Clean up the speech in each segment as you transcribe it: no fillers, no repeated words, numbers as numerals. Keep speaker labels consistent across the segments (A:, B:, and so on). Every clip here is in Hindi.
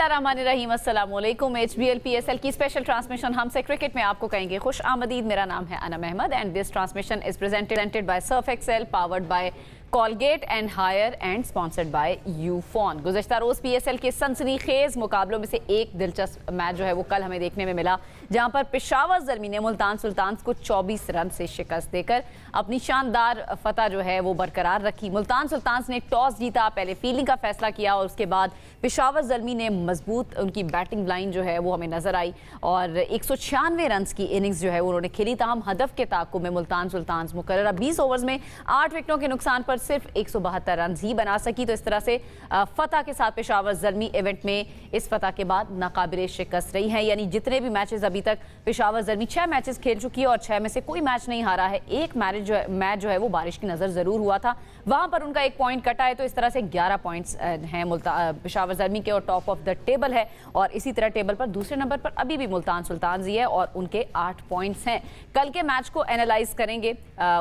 A: बिस्मिल्लाहिर्रहमानिर्रहीम, अस्सलाम वालेकुम। HBL PSL की स्पेशल ट्रांसमिशन हमसे क्रिकेट में आपको कहेंगे खुश आमदीद। मेरा नाम है Anam Ahmed and this transmission is presented by Surf Excel, powered by Colgate and Haier and sponsored by Ufone. गुज़श्ता रोज़ PSL के सनसनीखेज मुकाबलों में से एक दिलचस्प मैच जो है वो कल हमें देखने में मिला, जहां पर पेशावर ज़ल्मी ने मुल्तान सुल्तान्स को 24 रन से शिकस्त देकर अपनी शानदार फतह जो है वो बरकरार रखी। मुल्तान सुल्तान्स ने टॉस जीता, पहले फील्डिंग का फैसला किया और उसके बाद पेशावर ज़ल्मी ने मजबूत उनकी बैटिंग लाइन जो है वो हमें नजर आई और 196 रन की इनिंग्स जो है उन्होंने खेली। तमाम हदफ के ताक़ुब में मुल्तान सुल्तान्स मुकर्ररा 20 ओवर्स में 8 विकेटों के नुकसान पर सिर्फ 172 रन ही बना सकी। तो इस तरह से फतह के साथ पेशावर ज़ल्मी इवेंट में इस फतह के बाद नाकाबिले शिकस्त रही है। यानी जितने भी मैचेस अभी तक पेशावर ज़ल्मी 6 मैचेस खेल चुकी है और 6 में से कोई मैच नहीं हारा है। एक मैच जो है वो बारिश की नज़र ज़रूर हुआ था, वहाँ पर उनका 1 पॉइंट कटा है। तो इस तरह से 11 पॉइंट्स हैं पेशावर ज़ल्मी के और टॉप ऑफ द टेबल है। और इसी तरह टेबल पर दूसरे नंबर पर अभी भी मुल्तान सुल्तान्स ही है और उनके 8 पॉइंट्स हैं। कल के मैच को एनालाइज करेंगे,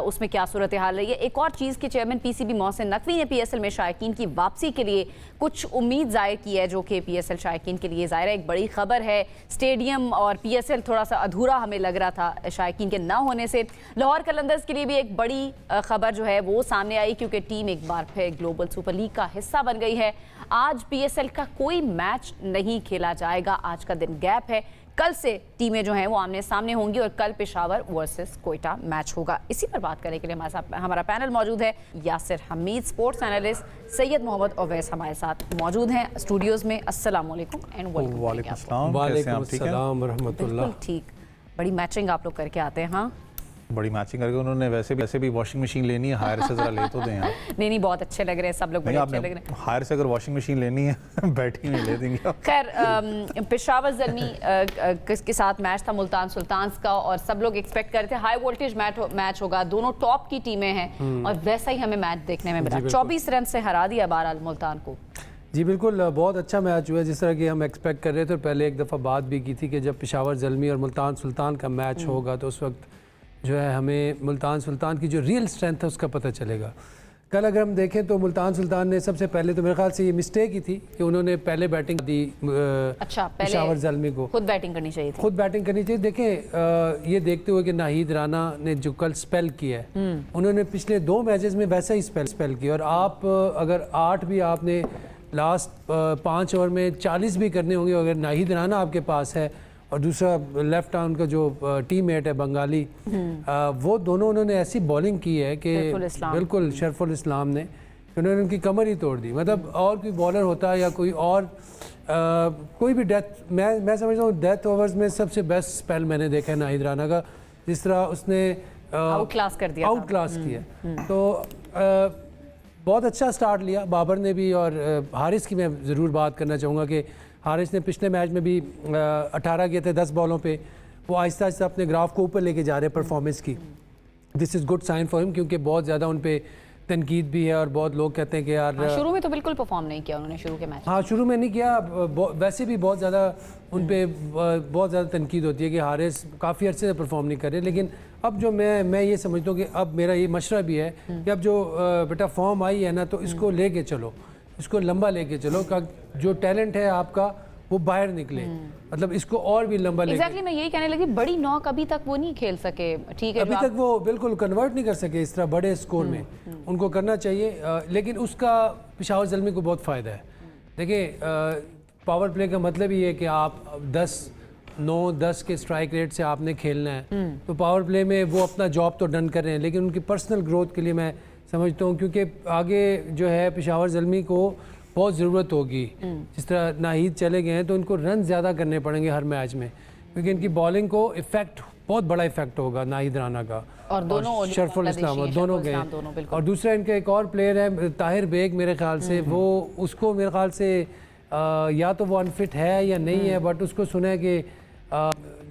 A: उसमें क्या सूरत हाल रही है। एक और चीज़ की चेयरमैन PCB मोहसिन नकवी ने PSL में शायकीन की वापसी के लिए कुछ उम्मीद जाहिर की है, जो कि PSL शायकीन के लिए ज़ाहिर एक बड़ी खबर है। स्टेडियम और PSL थोड़ा सा अधूरा हमें लग रहा था शायकीन के ना होने से। लाहौर कलंदर्स के लिए भी एक बड़ी खबर जो है वो सामने आई, क्योंकि टीम एक बार फिर ग्लोबल सुपर लीग का हिस्सा बन गई है। आज PSL का कोई मैच नहीं खेला जाएगा, आज का दिन गैप है। कल से टीमें जो हैं वो आमने सामने होंगी और कल पेशावर वर्सेस कोयटा मैच होगा। इसी पर बात करने के लिए हमारा पैनल मौजूद है। यासिर हमीद स्पोर्ट्स एनालिस्ट, सैयद मोहम्मद अवैस हमारे साथ मौजूद हैं स्टूडियोज़ में। अस्सलाम वालेकुम एंड वेलकम।
B: वालेकुम अस्सलाम व रहमतुल्लाह।
A: ठीक, बड़ी मैचिंग आप लोग करके आते हैं। हाँ,
B: बड़ी मैचिंग करके उन्होंने वैसे भी वॉशिंग मशीन लेनी है, हायर से जरा ले तो दें आप।
A: नहीं बहुत अच्छे लग रहे हैं, सब लोग बड़े अच्छे लग रहे हैं।
B: हायर से अगर वॉशिंग मशीन लेनी है बैटिंग में ले देंगे।
A: खैर, पेशावर ज़ल्मी के साथ मैच था मुल्तान सुल्तान्स का और सब लोग एक्सपेक्ट कर रहे थे हाई वोल्टेज मैच होगा, दोनों टॉप की टीमें हैं और वैसा ही हमें मैच देखने में मिला। 24 रन से हरा दिया बहरहाल मुल्तान को।
C: जी बिल्कुल, बहुत अच्छा मैच हुआ जिस तरह की हम एक्सपेक्ट कर रहे थे। पहले एक दफ़ा बात भी की थी कि जब पेशावर ज़ल्मी और मुल्तान सुल्तान का मैच होगा तो उस वक्त जो है हमें मुल्तान सुल्तान की जो रियल स्ट्रेंथ है उसका पता चलेगा। कल अगर हम देखें तो मुल्तान सुल्तान ने सबसे पहले तो मेरे ख्याल से ये मिस्टेक ही थी कि उन्होंने पहले बैटिंग दी।
A: अच्छा,
C: पेशावर ज़ल्मी को
A: खुद बैटिंग करनी चाहिए थी।
C: खुद बैटिंग करनी चाहिए। देखें, ये देखते हुए कि नाहिद राना ने जो कल स्पेल किया है, उन्होंने पिछले 2 मैचेस में वैसा ही स्पेल किया। और आप अगर 8 भी आपने लास्ट 5 ओवर में 40 भी करने होंगे, अगर नाहिद राना आपके पास है और दूसरा लेफ्ट आर्म का जो टीममेट है बंगाली, वो दोनों उन्होंने ऐसी बॉलिंग की है कि बिल्कुल शरफुल इस्लाम ने, उन्होंने उनकी कमर ही तोड़ दी। मतलब और कोई बॉलर होता या कोई और कोई भी डेथ, मैं समझता हूँ डेथ ओवर्स में सबसे बेस्ट स्पेल मैंने देखा है नाहिद राना का, जिस तरह उसने
A: आउट क्लास कर दिया,
C: आउट क्लास किया। तो बहुत अच्छा स्टार्ट लिया बाबर ने भी। और हारिस की मैं ज़रूर बात करना चाहूँगा कि हारिस ने पिछले मैच में भी 18 किए थे 10 बॉलों पे। वो आहिस्ता आहिस्ता अपने ग्राफ को ऊपर लेके जा रहे हैं परफॉर्मेंस की। This is good sign for him, क्योंकि बहुत ज़्यादा उन पे तनकीद भी है और बहुत लोग कहते हैं कि यार
A: शुरू में तो बिल्कुल परफॉर्म नहीं किया उन्होंने शुरू के मैच।
C: हाँ, शुरू में नहीं किया। वैसे भी बहुत ज़्यादा उन पे बहुत ज़्यादा तनकीद होती है कि हारिस काफ़ी अर्से से परफॉर्म नहीं कर रहे। लेकिन अब जो मैं ये समझता हूँ कि अब मेरा ये मशवरा भी है कि अब जो बेटा फॉर्म आई है ना, तो इसको लेके चलो, इसको लंबा लेके चलो। का जो टैलेंट है आपका वो बाहर निकले, मतलब इसको और भी लंबा लेके।
A: एग्जैक्टली, मैं यही कहने लगी, बड़ी नॉक अभी तक वो नहीं खेल सके। ठीक है,
C: अभी तक वो बिल्कुल कन्वर्ट नहीं कर सके इस तरह बड़े स्कोर में। उनको करना चाहिए, लेकिन उसका पेशावर ज़ल्मी को बहुत फ़ायदा है। देखिए, पावर प्ले का मतलब ही है कि आप 9-10 के स्ट्राइक रेट से आपने खेलना है। तो पावर प्ले में वो अपना जॉब तो डन कर रहे हैं, लेकिन उनकी पर्सनल ग्रोथ के लिए मैं समझता हूँ, क्योंकि आगे जो है पेशावर ज़ल्मी को बहुत ज़रूरत होगी। जिस तरह नाहिद चले गए हैं तो उनको रन ज़्यादा करने पड़ेंगे हर मैच में, क्योंकि इनकी बॉलिंग को इफेक्ट, बहुत बड़ा इफेक्ट होगा नाहिद राना का
A: और दोनों
C: शरफुल इस्लाम, और दोनों गए। और दूसरा इनका एक और प्लेयर है ताहिर बेग, मेरे ख्याल से वो, उसको मेरे ख्याल से या तो वो अनफिट है या नहीं है, बट उसको सुना है कि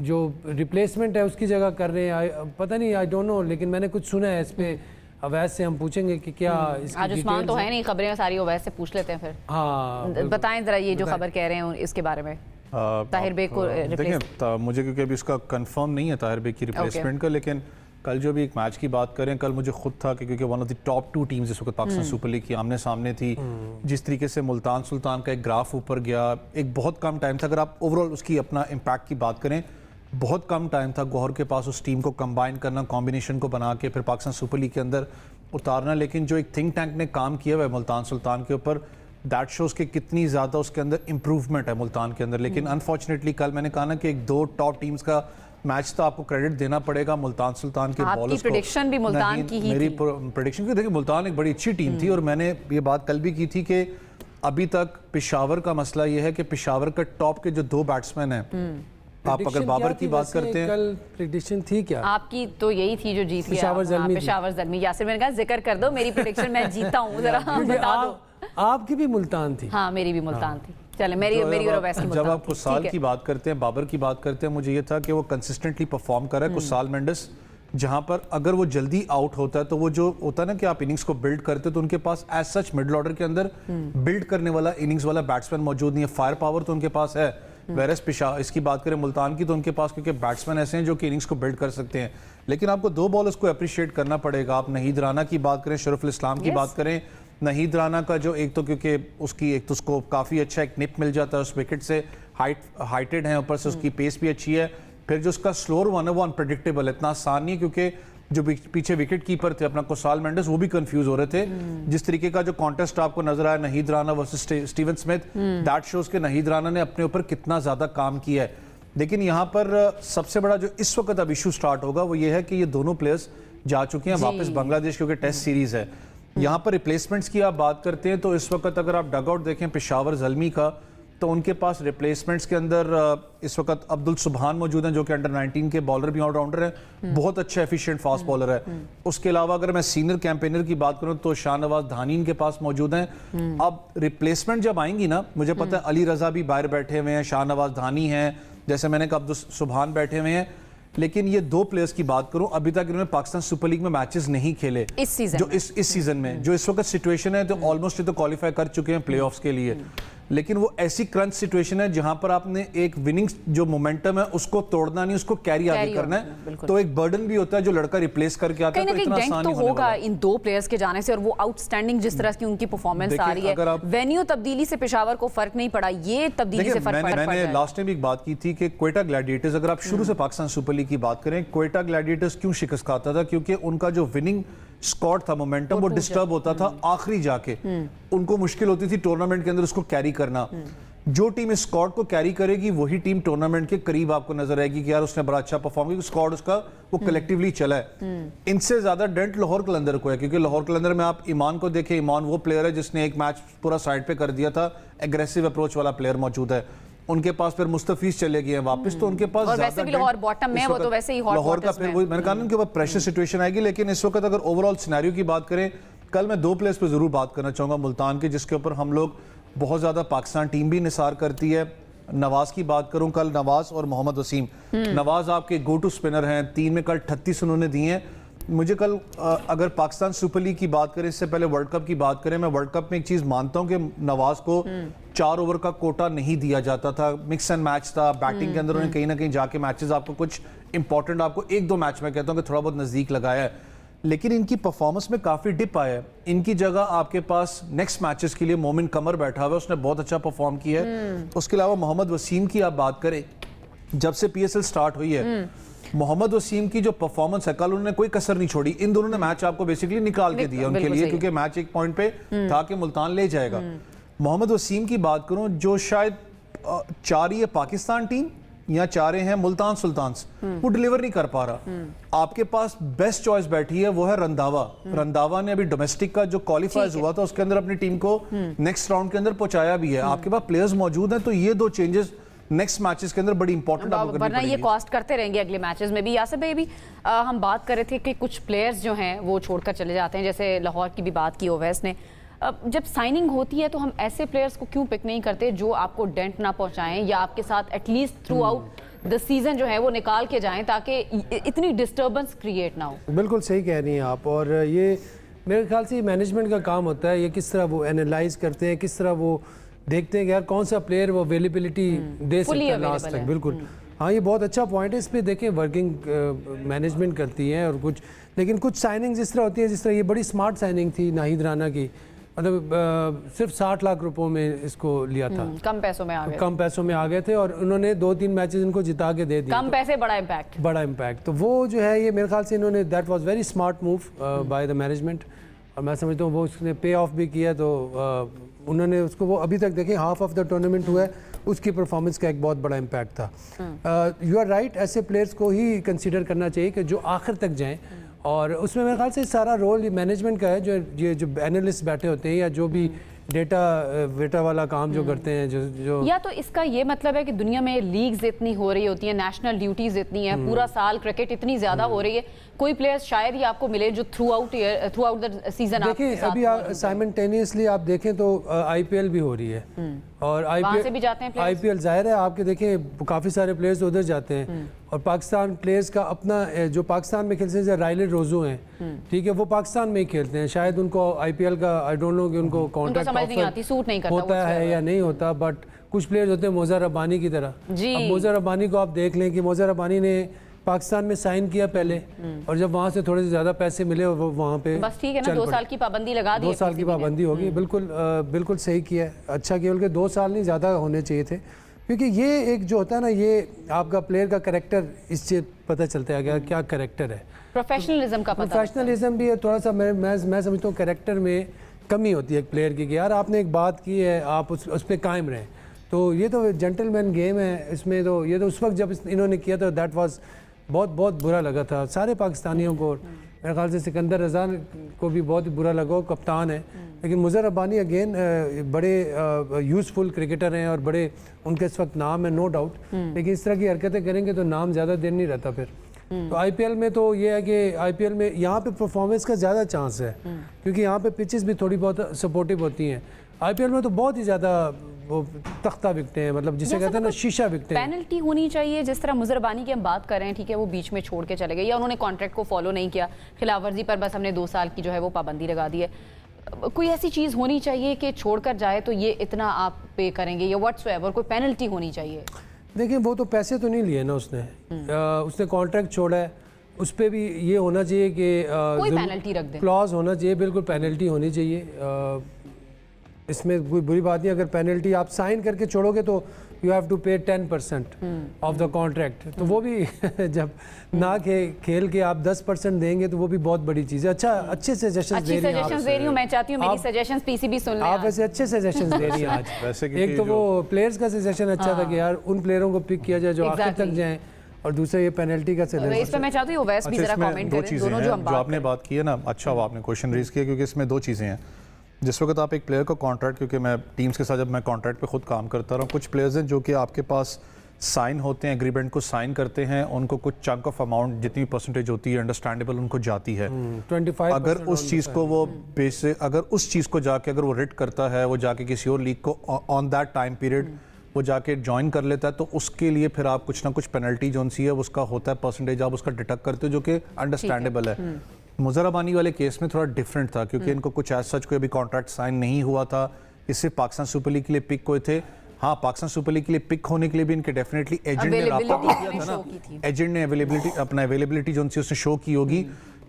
C: जो रिप्लेसमेंट है उसकी जगह कर रहे हैं। पता नहीं, आई डोंट नो, लेकिन मैंने कुछ सुना है इस पर। अवैस से हम पूछेंगे कि क्या
A: आज उस्मान तो है नहीं, खबरें सारी अवैस से पूछ लेते हैं फिर।
C: हाँ,
A: बताएं जरा ये जो खबर कह रहे हैं इसके बारे में, ताहिर बेग को
B: देखिए मुझे, क्योंकि अभी इसका कंफर्म नहीं है ताहिर बेग की रिप्लेसमेंट का, लेकिन कल जो भी एक मैच की बात करें, कल मुझे खुद था कि क्योंकि one of the top 2 teams इस वक्त पाकिस्तान सुपर लीग की आमने सामने थी, जिस तरीके से मुल्तान सुल्तान का एक ग्राफ ऊपर गया, एक बहुत कम टाइम था, अगर आप ओवरऑल उसकी अपना इम्पैक्ट की बात करें, बहुत कम टाइम था गौहर के पास उस टीम को कंबाइन करना, कॉम्बिनेशन को बना के फिर पाकिस्तान सुपर लीग के अंदर उतारना। लेकिन जो एक थिंक टैंक ने काम किया हुआ है मुल्तान सुल्तान के ऊपर, दैट शोज कि कितनी ज़्यादा उसके अंदर इंप्रूवमेंट है मुल्तान के अंदर। लेकिन अनफॉर्चुनेटली कल मैंने कहा ना कि एक 2 टॉप टीम्स का मैच तो आपको क्रेडिट देना पड़ेगा मुल्तान सुल्तान के बॉलर्स को।
A: आपकी प्रेडिक्शन भी मुल्तान की ही
B: मेरी
A: थी।
B: प्रेडिक्शन की देखिए, मुल्तान एक बड़ी अच्छी टीम थी और मैंने ये बात कल भी की थी कि अभी तक पेशावर का मसला ये है कि पेशावर का टॉप के जो 2 बैट्समैन हैं, आप अगर बाबर की बात करते हैं,
C: कल प्रेडिक्शन थी क्या
A: आपकी तो यही थी जो जीत गया,
C: पेशावर ज़ल्मी थी।
A: पेशावर ज़ल्मी। यासिर मैंने कहा जिक्र कर दो मेरी प्रेडिक्शन, मैं जीता हूँ, जरा बता दो।
C: आपकी भी मुल्तान थी।
A: हाँ मेरी भी मुल्तान थी। चले मेरी और वैसे
B: जब
A: मुल्तान
B: आप
A: थी।
B: कुछ साल
A: ठीक है।
B: की बात करते हैं, बाबर की बात करते हैं, मुझे ये था कि वो कंसिस्टेंटली परफॉर्म कर रहा है। कुछ साल मेंडिस जहां पर अगर वो जल्दी आउट होता है तो वो जो होता है ना कि आप इनिंग्स को बिल्ड करते हो, तो उनके पास एज सच मिडिल ऑर्डर के अंदर बिल्ड करने वाला इनिंग्स वाला बैट्समैन मौजूद नहीं है। फायर पावर तो उनके पास है, वेरस इसकी बात करें मुल्तान की, तो उनके पास क्योंकि बैट्समैन ऐसे हैं जो कि इनिंग्स को बिल्ड कर सकते हैं। लेकिन आपको 2 बॉलर्स को अप्रिशिएट करना पड़ेगा। आप नहीद राना की बात करें, शरीफुल इस्लाम की बात करें, नहीद राना का जो एक तो क्योंकि उसकी एक तो उसको काफ़ी अच्छा एक निप मिल जाता है उस विकेट से, हाइटेड है, ऊपर से उसकी पेस भी अच्छी है। फिर जो उसका स्लोअर वन है वो अनप्रेडिक्टेबल है, इतना आसान नहीं, क्योंकि जो पीछे विकेट कीपर थे अपना कोसाल मेंडिस, वो भी कंफ्यूज हो रहे थे। जिस तरीके का जो कॉन्टेस्ट आपको नजर आया Naheed Rana versus Steven Smith, that shows के नहीद राना ने अपने ऊपर कितना ज्यादा काम किया है। लेकिन यहाँ पर सबसे बड़ा जो इस वक्त अब इशू स्टार्ट होगा वो ये है कि ये दोनों प्लेयर्स जा चुके हैं वापस बांग्लादेश, क्योंकि टेस्ट सीरीज है। यहाँ पर रिप्लेसमेंट्स की आप बात करते हैं तो इस वक्त अगर आप डग आउट देखें पेशावर ज़ल्मी का, तो उनके पास रिप्लेसमेंट्स के अंदर इस वक्त अब्दुल सुबहान मौजूद हैं जो कि अंडर 19 के बॉलर भी ऑलराउंडर हैं, बहुत अच्छा एफिशिएंट फास्ट बॉलर है। उसके अलावा अगर मैं सीनियर कैंपेनर की बात करूं तो शाहनवाज धानी इनके पास मौजूद हैं। अब रिप्लेसमेंट जब आएंगी ना, मुझे पता है अली रजा भी बाहर बैठे हुए हैं, शाहनवाज धानी हैं, जैसे मैंने कहा अब्दुल सुबहान बैठे हुए हैं। लेकिन ये 2 प्लेयर्स की बात करूं, अभी तक इन्होंने पाकिस्तान सुपर लीग में मैचेस नहीं खेले
A: इस सीजन
B: जो इस सीजन में जो इस वक्त सिचुएशन है, तो ऑलमोस्ट ये तो क्वालिफाई कर चुके हैं प्लेऑफ्स के लिए। लेकिन वो ऐसी क्रंच सिचुएशन है जहां पर आपने एक विनिंग जो मोमेंटम है उसको तोड़ना नहीं, उसको कैरी आगे करना है। तो एक बर्डन भी होता है जो लड़का रिप्लेस करके आता है, तो इतना आसान नहीं
A: होगा इन 2 प्लेयर्स के जाने से। और वो आउटस्टैंडिंग जिस तरह की उनकी परफॉर्मेंस आ रही है, वेन्यू तब्दीली से पेशावर को फर्क नहीं पड़ा, ये तब्दीली से फर्क पड़ा।
B: मैंने लास्ट टाइम एक बात की थी कि क्वेटा ग्लैडिएटर्स, अगर आप शुरू से पाकिस्तान सुपर लीग की बात करें, क्वेटा ग्लैडिएटर्स क्यों शिकस्त खाता था? क्योंकि उनका जो विनिंग स्क्वाड था, मोमेंटम, वो डिस्टर्ब होता था आखिरी जाके। उनको मुश्किल होती थी टूर्नामेंट के अंदर उसको कैरी करना। जो टीम इस स्क्वाड को कैरी करेगी वही टीम टूर्नामेंट के करीब आपको नजर आएगी कि यार उसने बड़ा अच्छा परफॉर्म किया, स्क्वाड उसका वो कलेक्टिवली चला है। इनसे ज्यादा डेंट लाहौर कलंदर को है, क्योंकि लाहौर कलंदर में आप ईमान को देखें, ईमान वो प्लेयर है जिसने एक मैच पूरा साइड पे कर दिया था, एग्रेसिव अप्रोच वाला प्लेयर मौजूद है। उनके पास फिर मुस्तफीज चले गए हैं वापस, तो उनके पास
A: वैसे भी लाहौर बॉटम में, वो तो वैसे ही हॉट
B: लाहौर का फिर वही मैंने कहा ना कि प्रेशर सिचुएशन आएगी। लेकिन इस वक्त अगर ओवरऑल सिनेरियो की बात करें, कल मैं 2 प्लेयर्स पे जरूर बात करना चाहूंगा मुल्तान के, जिसके ऊपर हम लोग बहुत ज्यादा पाकिस्तान टीम भी निसार करती है। नवाज की बात करूं, कल नवाज और मोहम्मद वसीम। नवाज आपके गो टू स्पिनर हैं, 3 में कल 38 उन्होंने दिए हैं। मुझे कल अगर पाकिस्तान सुपर लीग की बात करें, इससे पहले वर्ल्ड कप की बात करें, मैं वर्ल्ड कप में एक चीज मानता हूं कि नवाज को 4 ओवर का कोटा नहीं दिया जाता था, मिक्स एंड मैच था, बैटिंग के अंदर उन्हें कहीं ना कहीं जाके मैचेस आपको कुछ इंपॉर्टेंट, आपको 1-2 मैच में कहता हूं कि थोड़ा बहुत नजदीक लगाया है। लेकिन इनकी परफॉर्मेंस में काफी डिप आया है। इनकी जगह आपके पास नेक्स्ट मैचेस के लिए मोमिन कमर बैठा हुआ है, उसने बहुत अच्छा परफॉर्म किया है। उसके अलावा मोहम्मद वसीम की आप बात करें, जब से PSL स्टार्ट हुई है, मोहम्मद वसीम की जो परफॉर्मेंस है, कल उन्होंने कोई कसर नहीं छोड़ी। इन दोनों ने मैच आपको बेसिकली निकाल के दिया उनके लिए, क्योंकि मैच एक पॉइंट पे था कि मुल्तान ले जाएगा। मोहम्मद वसीम की बात करूं, जो शायद 4 ही है पाकिस्तान टीम या 4 हैं मुल्तान सुल्तान्स, वो डिलीवर नहीं कर पा रहा। आपके पास बेस्ट चॉइस बैठी है, वो है रंधावा। रंधावा ने अभी डोमेस्टिक का जो क्वालिफाइज हुआ था उसके अंदर अपनी टीम को नेक्स्ट राउंड के अंदर पहुंचाया भी है। आपके पास प्लेयर्स मौजूद हैं, तो ये 2 चेंजेस नेक्स्ट मैचेस के अंदर बड़ी इंपॉर्टेंट आपको करनी
A: वरना ये
B: पड़ेगी।
A: कॉस्ट करते रहेंगे अगले मैचेस में भी। यासिर भाई भी हम बात कर रहे थे कि कुछ प्लेयर्स जो हैं वो छोड़कर चले जाते हैं, जैसे लाहौर की भी बात की ओवैस ने। जब साइनिंग होती है तो हम ऐसे प्लेयर्स को क्यों पिक नहीं करते जो आपको डेंट ना पहुंचाएं या आपके साथ at least through out the season जो है वो निकाल के जाएं, ताकि इतनी डिस्टर्बेंस क्रिएट ना हो।
C: बिल्कुल सही कह रही हैं आप। और ये मेरे ख्याल से मैनेजमेंट का काम होता है, ये किस तरह वो एनालाइज करते हैं, किस तरह वो देखते हैं कि यार कौन सा प्लेयर वो अवेलेबिलिटी दे सकता है लास्ट तक। बिल्कुल हाँ, ये बहुत अच्छा पॉइंट है। इस पे देखें वर्किंग मैनेजमेंट करती है और कुछ, लेकिन कुछ साइनिंग जिस तरह होती है, जिस तरह ये बड़ी स्मार्ट साइनिंग थी नाहिद राना की, मतलब सिर्फ 60 लाख रुपयों में इसको लिया था।
A: कम पैसों में आ गए,
C: कम पैसों में आ गए थे और उन्होंने 2-3 मैचेस इनको जिता के दे दिए।
A: कम पैसे बड़ा इम्पैक्ट,
C: बड़ा इम्पैक्ट। तो वो जो है ये मेरे ख्याल से इन्होंने, that was very smart move by the management, और मैं समझता हूँ वो उसने पे ऑफ भी किया। तो उन्होंने उसको, वो अभी तक देखें हाफ ऑफ द टूर्नामेंट हुआ है, उसकी परफॉर्मेंस का एक बहुत बड़ा इम्पैक्ट था। यू आर राइट, ऐसे प्लेयर्स को ही कंसीडर करना चाहिए कि जो आखिर तक जाएं, और उसमें मेरे ख्याल से सारा रोल मैनेजमेंट का है। जो एनालिस्ट बैठे होते हैं या जो भी डेटा वाला काम जो करते हैं, जो
A: या तो इसका ये मतलब है कि दुनिया में लीग्स इतनी हो रही होती है, नेशनल ड्यूटीज इतनी है, पूरा साल क्रिकेट इतनी ज्यादा हो रही है, कोई प्लेयर्स शायद ही आपको मिले जो थ्रू आउट द सीजन
C: देखें। अभी साइमल्टेनियसली आप देखें तो आईपीएल भी हो रही है, और
A: से भी जाते हैं
C: आईपीएल जाहिर है आपके देखें काफ़ी सारे प्लेयर्स उधर जाते हैं, और पाकिस्तान प्लेयर्स का अपना जो पाकिस्तान में खेलते हैं, राइले रोजू हैं, ठीक है, वो पाकिस्तान में ही खेलते हैं। शायद उनको आईपीएल का आई डोंट नो कि उनको कॉन्ट्रैक्ट होता है या नहीं होता, बट कुछ प्लेयर्स होते हैं मोज़ा रब्बानी की तरह। अब मोज़ा रब्बानी को आप देख लें कि मोज़ा रब्बानी ने पाकिस्तान में साइन किया पहले, और जब वहाँ से थोड़े से ज़्यादा पैसे मिले वो वहाँ पे
A: बस ठीक है ना, 2 साल की पाबंदी लगा दी,
C: 2 साल की पाबंदी होगी। बिल्कुल सही किया, अच्छा किया, बल्कि 2 साल नहीं ज़्यादा होने चाहिए थे, क्योंकि ये एक जो होता है ना, ये आपका प्लेयर का कैरेक्टर, इससे पता चलता है क्या कैरेक्टर है।
A: प्रोफेशनलिज्म का पता,
C: प्रोफेशनलिज्म भी है थोड़ा सा। मैं समझता हूँ कैरेक्टर में कमी होती है एक प्लेयर की, कि यार आपने एक बात की है, आप उस पर कायम रहें। तो ये तो जेंटलमैन गेम है इसमें, तो ये तो उस वक्त जब इन्होंने किया था, दैट वाज बहुत बुरा लगा था सारे पाकिस्तानियों को। मेरे ख्याल से सिकंदर रज़ा को भी बहुत बुरा लगा, कप्तान है, लेकिन मुज़र रब्बानी अगेन बड़े यूज़फुल क्रिकेटर हैं और बड़े उनके इस वक्त नाम है, नो डाउट, लेकिन इस तरह की हरकतें करेंगे तो नाम ज़्यादा देर नहीं रहता फिर। तो आईपीएल में तो ये है कि आईपीएल में यहाँ पे परफॉर्मेंस का ज़्यादा चांस है, क्योंकि यहाँ पे पिचेस भी थोड़ी बहुत सपोर्टिव होती हैं। आईपीएल में तो बहुत ही ज़्यादा वो तख्ता बिकते हैं, मतलब जिसे कहते हैं ना, शीशा बिकते हैं।
A: पेनल्टी होनी चाहिए, जिस तरह मुज़र रब्बानी की हम बात कर रहे हैं, ठीक है, वो बीच में छोड़ के चले गए, या उन्होंने कॉन्ट्रैक्ट को फॉलो नहीं किया, खिलाफ वर्जी पर बस हमने 2 साल की जो है वो पाबंदी लगा दी है। कोई ऐसी चीज़ होनी चाहिए कि छोड़कर जाए तो ये इतना आप पे करेंगे, या व्हाट्सएवर कोई पेनल्टी होनी चाहिए?
C: देखिए, वो तो पैसे तो नहीं लिए ना उसने कॉन्ट्रैक्ट छोड़ा है, उस पर भी ये होना चाहिए कि
A: कोई पेनल्टी रख दें,
C: क्लॉज होना चाहिए, बिल्कुल पेनल्टी होनी चाहिए। इसमें कोई बुरी बात नहीं, अगर पेनल्टी आप साइन करके छोड़ोगे तो यू हैव टू पे 10% ऑफ द कॉन्ट्रैक्ट, तो वो भी जब ना खेल के आप 10% देंगे तो वो भी बहुत बड़ी चीज़ है। अच्छे सजेशंस दे रही हूँ,
A: मैं चाहती हूँ मेरी सजेशंस पीसीबी सुन लें।
C: आप वैसे अच्छे सजेशंस दे रही हैं आज। एक तो वो प्लेयर्स का सजेशन अच्छा था कि यार उन प्लेयरों को पिक किया जाए जो आखिर तक जाएं, और दूसरा ये पेनल्टी का सजेशन।
A: इस पे मैं चाहती हूँ वैसे भी जरा कमेंट करें, दोनों जो
B: आपने बात की है ना, अच्छा हुआ आपने क्वेश्चन रेज किया, क्योंकि इसमें 2 चीज़ें हैं। जिस वक्त आप एक प्लेयर का कॉन्ट्रैक्ट, क्योंकि मैं टीम्स के साथ जब मैं कॉन्ट्रैक्ट पे खुद काम करता रहा हूँ, कुछ प्लेयर्स हैं जो कि आपके पास साइन होते हैं, एग्रीमेंट को साइन करते हैं, उनको कुछ चंक ऑफ अमाउंट जितनी परसेंटेज होती है अंडरस्टैंडेबल उनको जाती है।
C: 25
B: अगर उस चीज़ को वो अगर उस चीज़ को जाके अगर वो रिट करता है, वो जाके किसी और लीग को ऑन दैट टाइम पीरियड वो जाके ज्वाइन कर लेता है, तो उसके लिए फिर आप कुछ ना कुछ पेनल्टी जो सी है उसका होता है परसेंटेज, आप उसका डिडक्ट करते हो, जो कि अंडरस्टैंडेबल है। मुज़र रब्बानी वाले केस में थोड़ा डिफरेंट था, क्योंकि इनको कुछ एज सच कोई अभी कॉन्ट्रैक्ट साइन नहीं हुआ था, इससे पाकिस्तान सुपर लीग के लिए पिक हुए थे। हाँ, पाकिस्तान सुपर लीग के लिए पिक होने के लिए भी इनके डेफिनेटली एजेंट ने रब्ता किया था ना, एजेंट ने अवेलेबिलिटी जो सी उसने शो की होगी।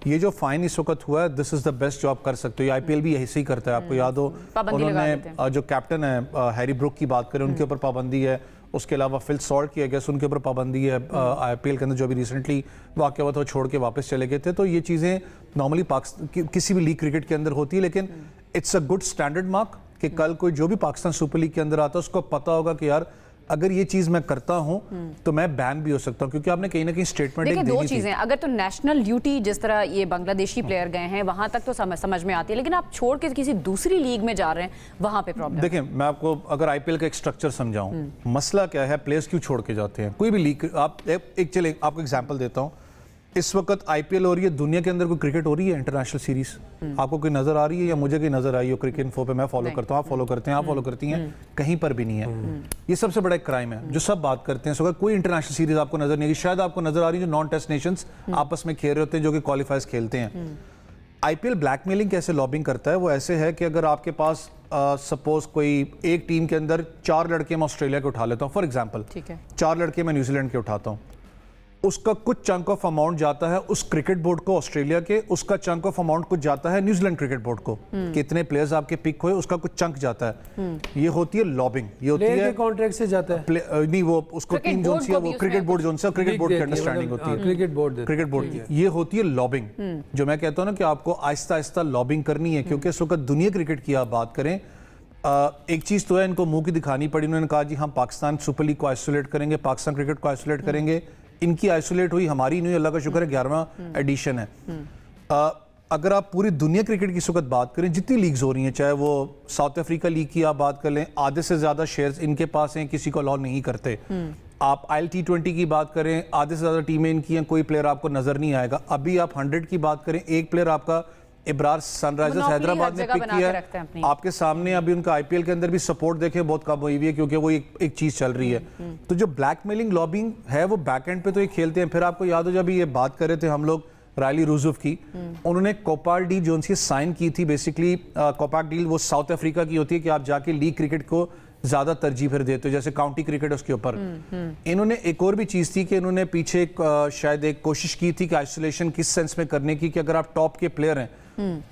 B: ये जो फाइन इस वक्त हुआ है, दिस इज द बेस्ट जो आप कर सकते हो। आईपीएल भी ऐसे ही करता है, आपको याद हो उन्होंने जो कैप्टन है हैरी ब्रुक की बात करें, उनके ऊपर पाबंदी है, उसके अलावा फिल सॉल्ट की गैस उनके ऊपर पाबंदी है। आईपीएल के अंदर जो अभी रिसेंटली वाक़या हुआ था, वो छोड़ के वापस चले गए थे। तो ये चीज़ें नॉर्मली किसी भी लीग क्रिकेट के अंदर होती है, लेकिन it's a good standard mark कि कल कोई जो भी पाकिस्तान सुपर लीग के अंदर आता है उसको पता होगा कि यार अगर ये चीज मैं करता हूं तो मैं बैन भी हो सकता हूं, क्योंकि आपने कहीं ना कहीं स्टेटमेंट एक
A: दो चीजें, अगर तो नेशनल ड्यूटी जिस तरह ये बांग्लादेशी प्लेयर गए हैं वहां तक तो समझ में आती है, लेकिन आप छोड़ के किसी दूसरी लीग में जा रहे हैं, वहां पे प्रॉब्लम।
B: देखिए, मैं आपको अगर आईपीएल का एक स्ट्रक्चर समझाऊं, मसला क्या है, प्लेयर्स क्यों छोड़ के जाते हैं कोई भी लीग। आप चले आपको एग्जांपल देता हूं, इस वक्त आईपीएल हो रही है, दुनिया के अंदर कोई क्रिकेट हो रही है इंटरनेशनल सीरीज, आपको कोई नजर आ रही है या मुझे कोई नजर आई हो? क्रिकेट इन्फो पे मैं फॉलो करता हूँ, आप फॉलो करते हैं, आप फॉलो करती हैं, कहीं पर भी नहीं है। ये सबसे बड़ा एक क्राइम है जो सब बात करते हैं। इस वक्त कोई इंटरनेशनल सीरीज आपको नजर नहीं आई, शायद आपको नजर आ रही है जो नॉन टेस्ट नेशंस आपस में खेल रहे होते हैं, जो कि क्वालिफायर्स खेलते हैं। आईपीएल ब्लैकमेलिंग कैसे लॉबिंग करता है, वो ऐसे है कि अगर आपके पास सपोज कोई एक टीम के अंदर 4 लड़के मैं ऑस्ट्रेलिया के उठा लेता हूँ फॉर एग्जांपल,
A: ठीक है,
B: 4 लड़के मैं न्यूजीलैंड के उठाता हूँ, उसका कुछ चंक ऑफ अमाउंट जाता है उस क्रिकेट बोर्ड को ऑस्ट्रेलिया के, उसका चंक ऑफ अमाउंट कुछ जाता है न्यूजीलैंड क्रिकेट बोर्ड को, कितने प्लेयर्स आपके पिक हुए उसका कुछ चंक जाता है। ये होती है लॉबिंग, ये होती है
C: कॉन्ट्रैक्ट से जाता है
B: नहीं, वो उसको टीम जोन से, वो क्रिकेट बोर्ड जोन से, क्रिकेट बोर्ड की अंडरस्टैंडिंग होती है,
C: क्रिकेट बोर्ड
B: की ये होती है लॉबिंग। जो मैं कहता हूँ ना कि आपको आहिस्ता आहिस्ता लॉबिंग करनी है, क्योंकि इस वक्त दुनिया क्रिकेट की आप बात करें, एक चीज तो है इनको मुंह की दिखानी पड़ी, उन्होंने कहा जी हम पाकिस्तान सुपर लीग को आइसोलेट करेंगे, पाकिस्तान क्रिकेट को आइसोलेट करेंगे। इनकी आइसोलेट हुई, हमारी नहीं, अल्लाह का शुक्र है 11वां एडिशन है। अगर आप पूरी दुनिया क्रिकेट की इस वक्त बात करें, जितनी लीग्स हो रही हैं, चाहे वो साउथ अफ्रीका लीग की आप बात कर लें, आधे से ज्यादा शेयर्स इनके पास हैं, किसी को अलाउ नहीं करते। आप ILT20 की बात करें, आधे से ज्यादा टीमें इनकी हैं, कोई प्लेयर आपको नजर नहीं आएगा। अभी आप 100 की बात करें, एक प्लेयर आपका इब्रार सनराइजर्स हैदराबाद ने पिक किया है, आपके सामने अभी उनका आईपीएल के अंदर भी सपोर्ट देखें बहुत कम हुई है, क्योंकि वो एक चीज चल रही है। तो जो ब्लैकमेलिंग लॉबिंग है वो बैक एंड पे तो ये खेलते हैं। फिर आपको याद हो जब ये बात कर रहे थे हम लोग रायली रूजुफ की, उन्होंने कोपार डील जो उनकी साइन की थी, बेसिकली कोपार डील वो साउथ अफ्रीका की होती है कि आप जाके लीग क्रिकेट को ज्यादा तरजीह फिर देते हो, जैसे काउंटी क्रिकेट उसके ऊपर। इन्होंने एक और भी चीज थी कि इन्होंने पीछे शायद एक कोशिश की थी कि आइसोलेशन किस सेंस में करने की, कि अगर आप टॉप के प्लेयर हैं,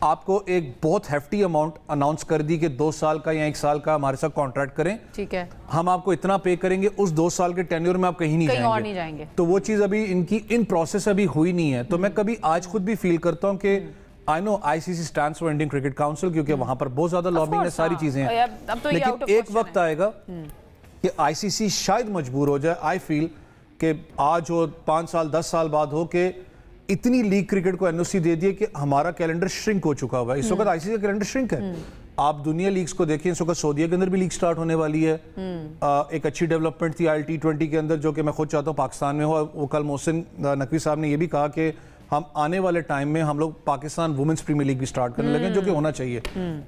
B: आपको एक बहुत हेफ्टी अमाउंट अनाउंस कर दी कि 2 साल का या 1 साल का हमारे साथ कॉन्ट्रैक्ट करें, ठीक है, हम आपको इतना पे करेंगे, उस 2 साल के टेन्योर में आप कहीं नहीं जाएंगे। तो वो चीज अभी इनकी इन प्रोसेस अभी हुई नहीं है। तो मैं कभी आज खुद भी फील करता हूं कि I know ICC stands for Indian cricket council, क्योंकि वहां पर बहुत ज्यादा लॉबिंग है, सारी चीजें हैं, लेकिन एक वक्त आएगा कि ICC शायद मजबूर हो जाए। आई फील कि आज हो 5 साल 10 साल बाद हो कि इतनी लीग क्रिकेट को NOC दे दिए कि हमारा कैलेंडर श्रिंक हो चुका हुआ है। इस वक्त ICC का कैलेंडर श्रिंक है। आप दुनिया लीग्स को देखिए, इस वक्त सऊदीया के अंदर भी लीग स्टार्ट होने वाली है। एक अच्छी डेवलपमेंट थी ILT20 के अंदर, जो कि मैं खुद चाहता हूँ पाकिस्तान में हो। वो कल मोहसिन नकवी साहब ने ये भी कहा कि हम आने वाले टाइम में हम लोग पाकिस्तान वुमेन्स प्रीमियर लीग भी स्टार्ट करने लगे, जो कि होना चाहिए।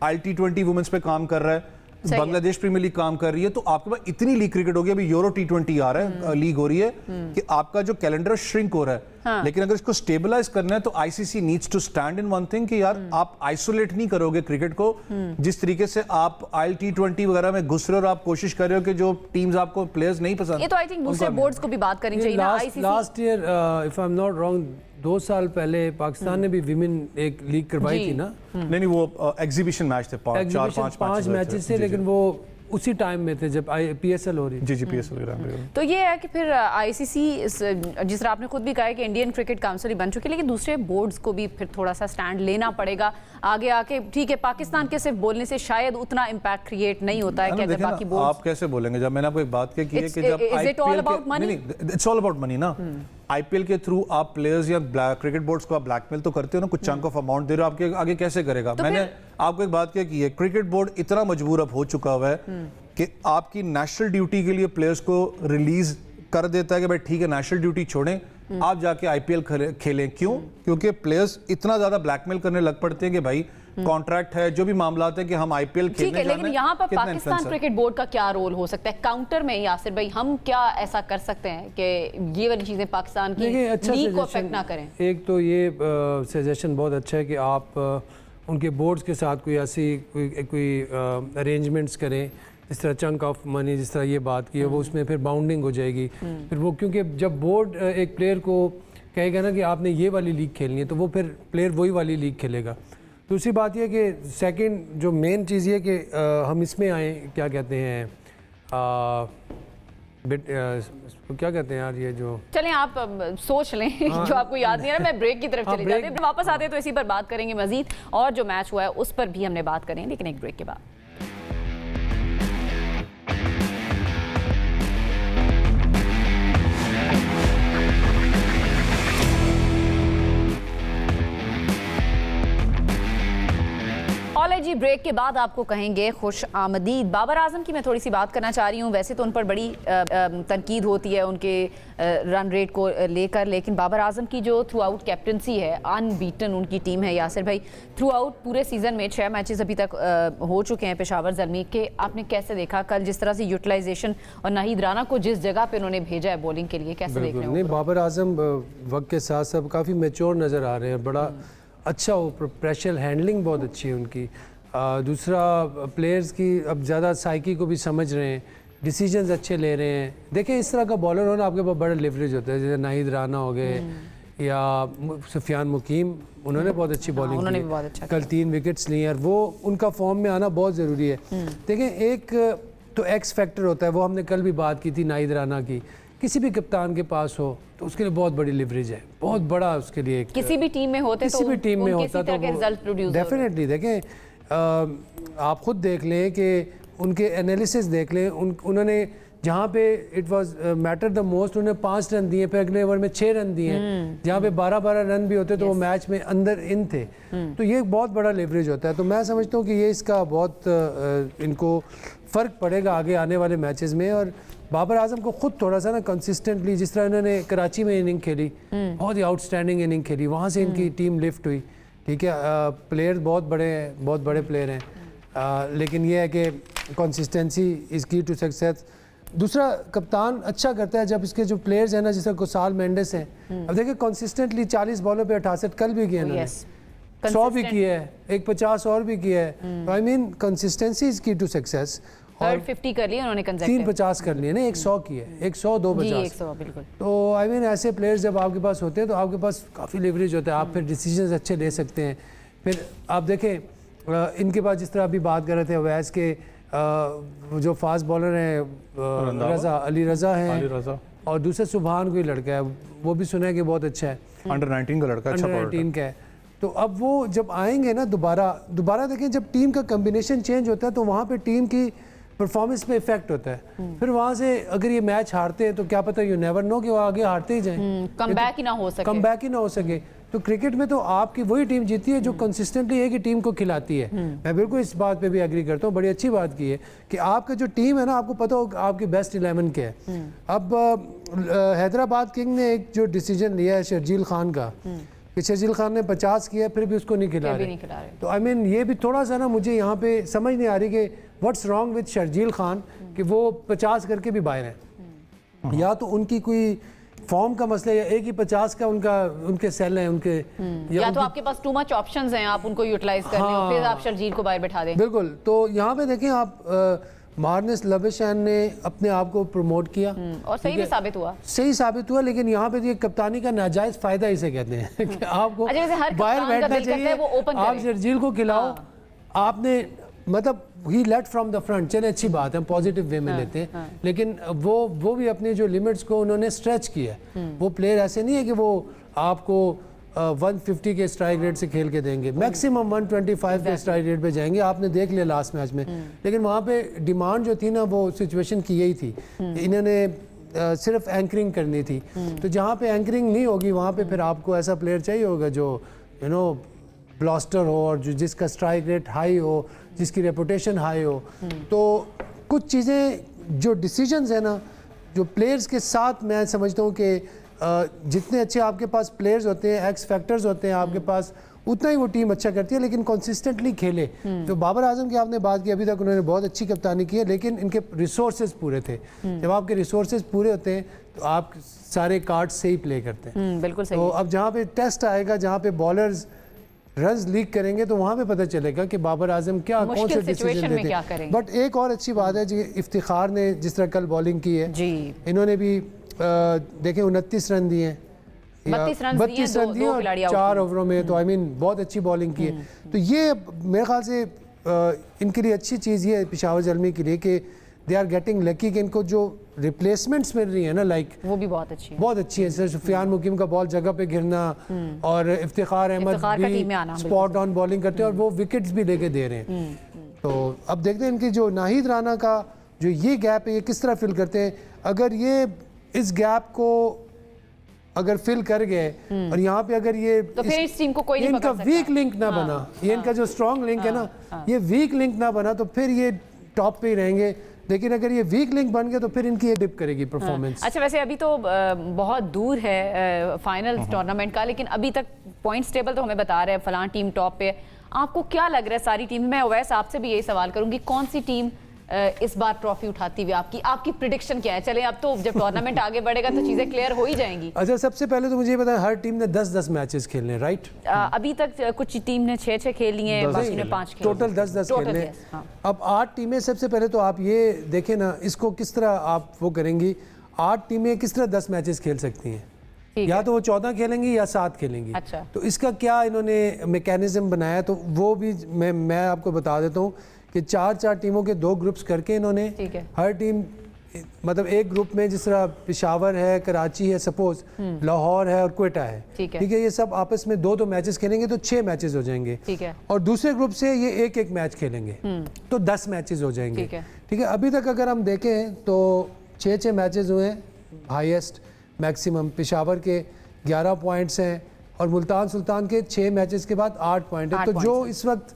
B: ILT20 वुमेन्स पे काम कर रहा है, बांग्लादेश प्रीमियर लीग काम कर रही है, तो आपके पास इतनी लीग क्रिकेट हो गई, अभी यूरो T20 आ रहा है, लीग हो रही है, कि आपका जो कैलेंडर श्रिंक हो रहा है। लेकिन अगर इसको स्टेबलाइज करना है तो ICC needs to stand in one thing कि यार आप आइसोलेट नहीं करोगे क्रिकेट को। जिस तरीके से आप ILT20 वगैरह में घुस रहे हो और आप कोशिश कर रहे हो कि जो टीम्स आपको प्लेयर्स नहीं पसंद,
A: ये तो आई थिंक दूसरे बोर्ड्स को भी बात करनी चाहिए ना।
C: Last year if I am not wrong 2 साल पहले पाकिस्तान ने भी विमेन एक लीग करवाई थी ना।
B: नहीं, वो एग्जीबिशन मैच थे, 5
C: मैचेस थे, लेकिन वो उसी टाइम में थे जब PSL हो रही थी।
B: जी PSL।
A: तो ये है कि फिर ICC जिस तरह आपने खुद भी कहा है कि इंडियन क्रिकेट काउंसिल ही बन चुकी है, लेकिन दूसरे बोर्ड्स को भी फिर थोड़ा सा स्टैंड लेना पड़ेगा आगे आके। ठीक है, पाकिस्तान के सिर्फ बोलने से शायद उतना इम्पैक्ट क्रिएट नहीं होता है कैसे बाकी बोर्ड्स।
B: आप कैसे बोलेंगे? जब मैंने आपको एक बात की है कि जब
A: it's all about money,
B: it's all about money ना। IPL के थ्रू आप प्लेयर्स या क्रिकेट बोर्ड्स को आप ब्लैकमेल तो करते हो ना, कुछ चंक ऑफ अमाउंट दे रहे हो, आपके आगे कैसे करेगा? तो मैंने आपको एक बात क्या की है, क्रिकेट बोर्ड इतना मजबूर अब हो चुका हुआ है कि आपकी नेशनल ड्यूटी के लिए प्लेयर्स को रिलीज कर देता है कि भाई ठीक है नेशनल ड्यूटी छोड़ें, आप जाके IPL खेलें। क्यों? क्योंकि प्लेयर्स इतना ज्यादा ब्लैकमेल करने लग पड़ते हैं कि भाई कॉन्ट्रैक्ट है, जो भी मामला है कि हम IPL खेलने जाना है।
A: लेकिन यहाँ पर पाकिस्तान क्रिकेट बोर्ड का क्या रोल हो सकता है काउंटर में? यासिर भाई, हम क्या ऐसा कर सकते हैं कि ये वाली चीजें पाकिस्तान की लीग को अफेक्ट ना करें?
C: एक तो ये सजेशन बहुत अच्छा है कि आप उनके बोर्ड्स के साथ कोई ऐसी कोई अरेंजमेंट्स करें, जिस तरह चंक ऑफ मनी, जिस तरह ये बात की है, वो उसमें फिर बाउंडिंग हो जाएगी। फिर वो, क्योंकि जब बोर्ड एक प्लेयर को कहेगा ना कि आपने ये वाली लीग खेलनी है, तो वो फिर प्लेयर वही वाली लीग खेलेगा। दूसरी बात यह कि सेकंड जो मेन चीज़ ये कि हम इसमें आए, क्या कहते हैं, क्या कहते हैं यार, ये जो,
A: चलें आप सोच लें। जो आपको याद नहीं आ रहा, मैं ब्रेक की तरफ चले जाते हैं, वापस आते हैं तो इसी पर बात करेंगे मजीद, और जो मैच हुआ है उस पर भी हमने बात करें, लेकिन एक ब्रेक के बाद। जी ब्रेक के बाद आपको कहेंगे खुश आमदीद। बाबर आजम की मैं थोड़ी सी बात करना चाह रही हूँ। वैसे तो उन पर बड़ी तनकीद होती है उनके रन रेट को लेकर, लेकिन बाबर आजम की जो थ्रू आउट कैप्टनसी है, अनबीटन उनकी टीम है। यासिर भाई, थ्रू आउट पूरे सीजन में 6 मैचेस अभी तक हो चुके हैं पेशावर ज़ल्मी के। आपने कैसे देखा कल जिस तरह से यूटिलाइजेशन, और नाहिद राना को जिस जगह पे उन्होंने भेजा है बॉलिंग के लिए, कैसे देख रहे हैं?
C: नहीं, बाबर आजम वक्त के साथ साथ काफ़ी मैच्योर नज़र आ रहे हैं, बड़ा अच्छा वो प्रेशर हैंडलिंग बहुत अच्छी है उनकी। दूसरा प्लेयर्स की अब ज़्यादा साइकी को भी समझ रहे हैं, डिसीजंस अच्छे ले रहे हैं। देखें इस तरह का बॉलर हो ना आपके पास बड़ा लिवरेज होता है, जैसे नाहिद राना हो गए या सुफियान मुकीम, उन्होंने बहुत अच्छी बॉलिंग
A: उन्होंने
C: की,
A: भी बहुत अच्छा
C: कल 3 विकेट्स लिए और वो उनका फॉर्म में आना बहुत ज़रूरी है। देखें एक तो एक्स फैक्टर होता है, वो हमने कल भी बात की थी नाहिद राना की, किसी भी कप्तान के पास हो तो उसके लिए बहुत बड़ी लिवरेज है, बहुत बड़ा उसके लिए।
A: किसी भी टीम में होते
C: किसी भी टीम में होता तो
A: रिजल्ट प्रोड्यूस
C: डेफिनेटली देखें आप खुद देख लें कि उनके एनालिसिस देख लें, उन्होंने जहाँ पे it was matter the most उन्होंने 5 रन दिए, फिर अगले ओवर में 6 रन दिए, जहाँ पे 12-12 रन भी होते तो वो मैच में अंदर इन थे। तो ये एक बहुत बड़ा लेवरेज होता है। तो मैं समझता हूँ कि ये इसका बहुत इनको फ़र्क पड़ेगा आगे आने वाले मैचेस में। और बाबर आजम को खुद थोड़ा सा ना कंसिस्टेंटली, जिस तरह इन्होंने कराची में इनिंग खेली, बहुत ही आउटस्टैंडिंग इनिंग खेली, वहाँ से इनकी टीम लिफ्ट हुई। ठीक है, प्लेयर्स बहुत बड़े हैं, बहुत बड़े प्लेयर हैं, लेकिन ये है कि कंसिस्टेंसी इज़ की टू सक्सेस। दूसरा कप्तान अच्छा करता है जब इसके जो प्लेयर्स हैं ना, जैसे कुसाल मेंडिस हैं, अब देखिए कंसिस्टेंटली 40 बॉलों पे 68 कल भी किए इन्होंने, 100 भी किया है, एक 50 और भी किया है। आई मीन कंसिस्टेंसी इज की टू सक्सेस।
A: और 50 कर लिए उन्होंने,
C: 350 कर लिए ना, 100 किए, 100 250।
A: 100 बिल्कुल।
C: तो आई मीन ऐसे प्लेयर्स जब आपके पास होते हैं तो आपके पास काफ़ी लिवरेज होता है, आप फिर डिसीजंस अच्छे ले सकते हैं। फिर आप देखें इनके पास जिस तरह अभी बात कर रहे थे अवैस के जो फास्ट बॉलर हैं रज़ा अली रज़ा हैं, और दूसरे सुभान कोई लड़का है वो भी सुना है कि बहुत अच्छा है,
B: अंडर 19 का लड़का, अच्छा
C: अंडर 19 का है। तो अब वो जब आएंगे ना दोबारा देखें, जब टीम का कम्बिनेशन चेंज होता है तो वहाँ पे टीम की परफॉर्मेंस पे इफेक्ट होता है। फिर वहाँ से अगर ये मैच हारते हैं तो क्या पता, यू नेवर नो कि वो आगे हारते ही जाएं,
A: कम बैक ही ना हो सके,
C: कम बैक ही ना हो सके। तो क्रिकेट में तो आपकी वही टीम जीती है जो कंसिस्टेंटली एक ही टीम को खिलाती है। मैं बिल्कुल इस बात पे भी एग्री करता हूँ, बड़ी अच्छी बात की है कि आपका जो टीम है ना, आपको पता हो आपकी बेस्ट 11 क्या है। अब हैदराबाद किंग ने एक जो डिसीजन लिया है शर्जील खान का, कि शर्जील खान ने 50 किया फिर भी उसको नहीं खिला रहे। तो आई मीन ये भी थोड़ा सा ना मुझे यहाँ पे समझ नहीं आ रही कि what's wrong with Sharjeel Khan कि वो 50 करके भी बाहर हैं। या तो उनकी कोई फॉर्म का मसला है, या एक ही 50 का उनके सेल हैं उनके,
A: या तो आपके पास टू मच ऑप्शंस हैं, आप उनको यूटिलाइज कर लें और फिर आप शर्जील को बाहर बैठा दें।
C: बिल्कुल। तो यहाँ पे देखें आप मार्नस लविशान ने अपने आप को प्रमोट किया
A: और सही भी साबित हुआ,
C: सही साबित हुआ। लेकिन यहाँ पे ये कप्तानी का नाजायज फायदा इसे कहते हैं कि आपको बाहर बैठना चाहिए, आप शर्जील को खिलाओ। आपने मतलब ही लेट फ्रॉम द फ्रंट, चले अच्छी बात है, पॉजिटिव वे में लेते हैं, लेकिन वो भी अपनी जो लिमिट्स को उन्होंने स्ट्रेच किया। वो प्लेयर ऐसे नहीं है कि वो आपको 150 के स्ट्राइक रेट से खेल के देंगे, मैक्सिमम 125 के स्ट्राइक रेट पे जाएंगे। आपने देख लिया लास्ट मैच में। लेकिन वहाँ पे डिमांड जो थी ना, वो सिचुएशन की यही थी, इन्होंने सिर्फ एंकरिंग करनी थी। तो जहाँ पे एंकरिंग नहीं होगी वहाँ पे फिर आपको ऐसा प्लेयर चाहिए होगा जो ब्लास्टर हो और जिसका स्ट्राइक रेट हाई हो, जिसकी रेपुटेशन हाई हो। तो कुछ चीज़ें जो डिसीजंस है ना, जो प्लेयर्स के साथ मैं समझता हूँ कि जितने अच्छे आपके पास प्लेयर्स होते हैं, एक्स फैक्टर्स होते हैं आपके पास, उतना ही वो टीम अच्छा करती है। लेकिन कंसिस्टेंटली खेले। जो बाबर आजम की आपने बात की, अभी तक उन्होंने बहुत अच्छी कप्तानी की है, लेकिन इनके रिसोर्सेज पूरे थे। जब आपके रिसोर्सेज पूरे होते हैं तो आप सारे कार्ड से ही प्ले करते हैं।
A: बिल्कुल सही।
C: तो अब जहाँ पे टेस्ट आएगा, जहाँ पे बॉलर्स रन्स लीक करेंगे, तो वहाँ पे पता चलेगा कि बाबर आजम कौन से डिसीजन लेते हैं। बट एक और अच्छी बात है जी, इफ्तिखार ने जिस तरह कल बॉलिंग की है, इन्होंने भी देखें 29 रन दिए हैं, 32 रन दिए और 4 ओवरों में। तो आई मीन बहुत अच्छी बॉलिंग की है। तो ये मेरे ख्याल से इनके लिए अच्छी चीज़ ये है पेशावर ज़ल्मी के लिए कि दे आर गेटिंग लकी कि इनको जो रिप्लेसमेंट्स मिल रही है ना, लाइक वो भी बहुत अच्छी है। जैसे सुफियान मुकीम का बॉल जगह पे गिरना और इफ्तिखार अहमद भी स्पॉट ऑन बॉलिंग करते हैं और वो विकेट्स भी लेके दे रहे हैं। तो अब देखते हैं इनकी जो नाहिद राना का जो ये गैप है, ये किस तरह फिल करते हैं। अगर ये इस गैप को अगर फिल कर गए और यहाँ पे अगर ये
A: तो फिर इस टीम को कोई नहीं
C: इनका वीक लिंक ना बना, ये इनका जो स्ट्रॉन्ग लिंक है ना, ये वीक लिंक ना बना तो फिर ये टॉप पे ही रहेंगे। लेकिन अगर ये वीक लिंक बन गया तो फिर इनकी ये डिप करेगी परफॉर्मेंस।
A: अच्छा, वैसे अभी तो बहुत दूर है फाइनल टूर्नामेंट का, लेकिन अभी तक पॉइंट्स टेबल तो हमें बता रहे हैं फलां टीम टॉप पे। आपको क्या लग रहा है सारी टीम में? मैं अवैस आपसे भी यही सवाल करूंगी, कौन सी टीम इस बार ट्रॉफी उठाती हुई? आपकी प्रिडिक्शन क्या है? चले अब तो जब टूर्नामेंट आगे बढ़ेगा तो चीजें क्लियर हो ही जाएंगी।
C: अच्छा, सबसे पहले तो मुझे ये बताएं, हर टीम ने 10-10 मैचेस खेलने हैं, राइट?
A: अभी तक कुछ टीम ने 6-6 खेल लिए हैं, बाकी ने 5 खेले,
C: टोटल 10-10 खेलने हैं।
A: हाँ।
C: अब 8 टीमें, सबसे पहले तो आप ये देखें ना, इसको किस तरह आप वो करेंगी, 8 टीमें किस तरह 10 मैचेस खेल सकती हैं? या तो वो 14 खेलेंगी या 7 खेलेंगी।
A: अच्छा।
C: तो इसका क्या इन्होंने मैकेनिज्म बनाया, तो वो भी मैं आपको बता देता हूँ कि 4-4 टीमों के 2 ग्रुप्स करके इन्होंने, हर टीम मतलब एक ग्रुप में, जिस तरह पेशावर है, कराची है, सपोज लाहौर है और क्वेटा है, ठीक है, ये सब आपस में 2-2 मैचेस खेलेंगे तो 6 मैचेस हो जाएंगे, ठीक है। और दूसरे ग्रुप से ये एक मैच खेलेंगे तो 10 मैचेस हो जाएंगे, ठीक है। अभी तक अगर हम देखें तो 6 मैचेस हुए, हाईएस्ट मैक्सिमम पेशावर के 11 पॉइंट्स हैं और मुल्तान सुल्तान के 6 मैचेस के बाद 8 पॉइंट है। तो जो इस वक्त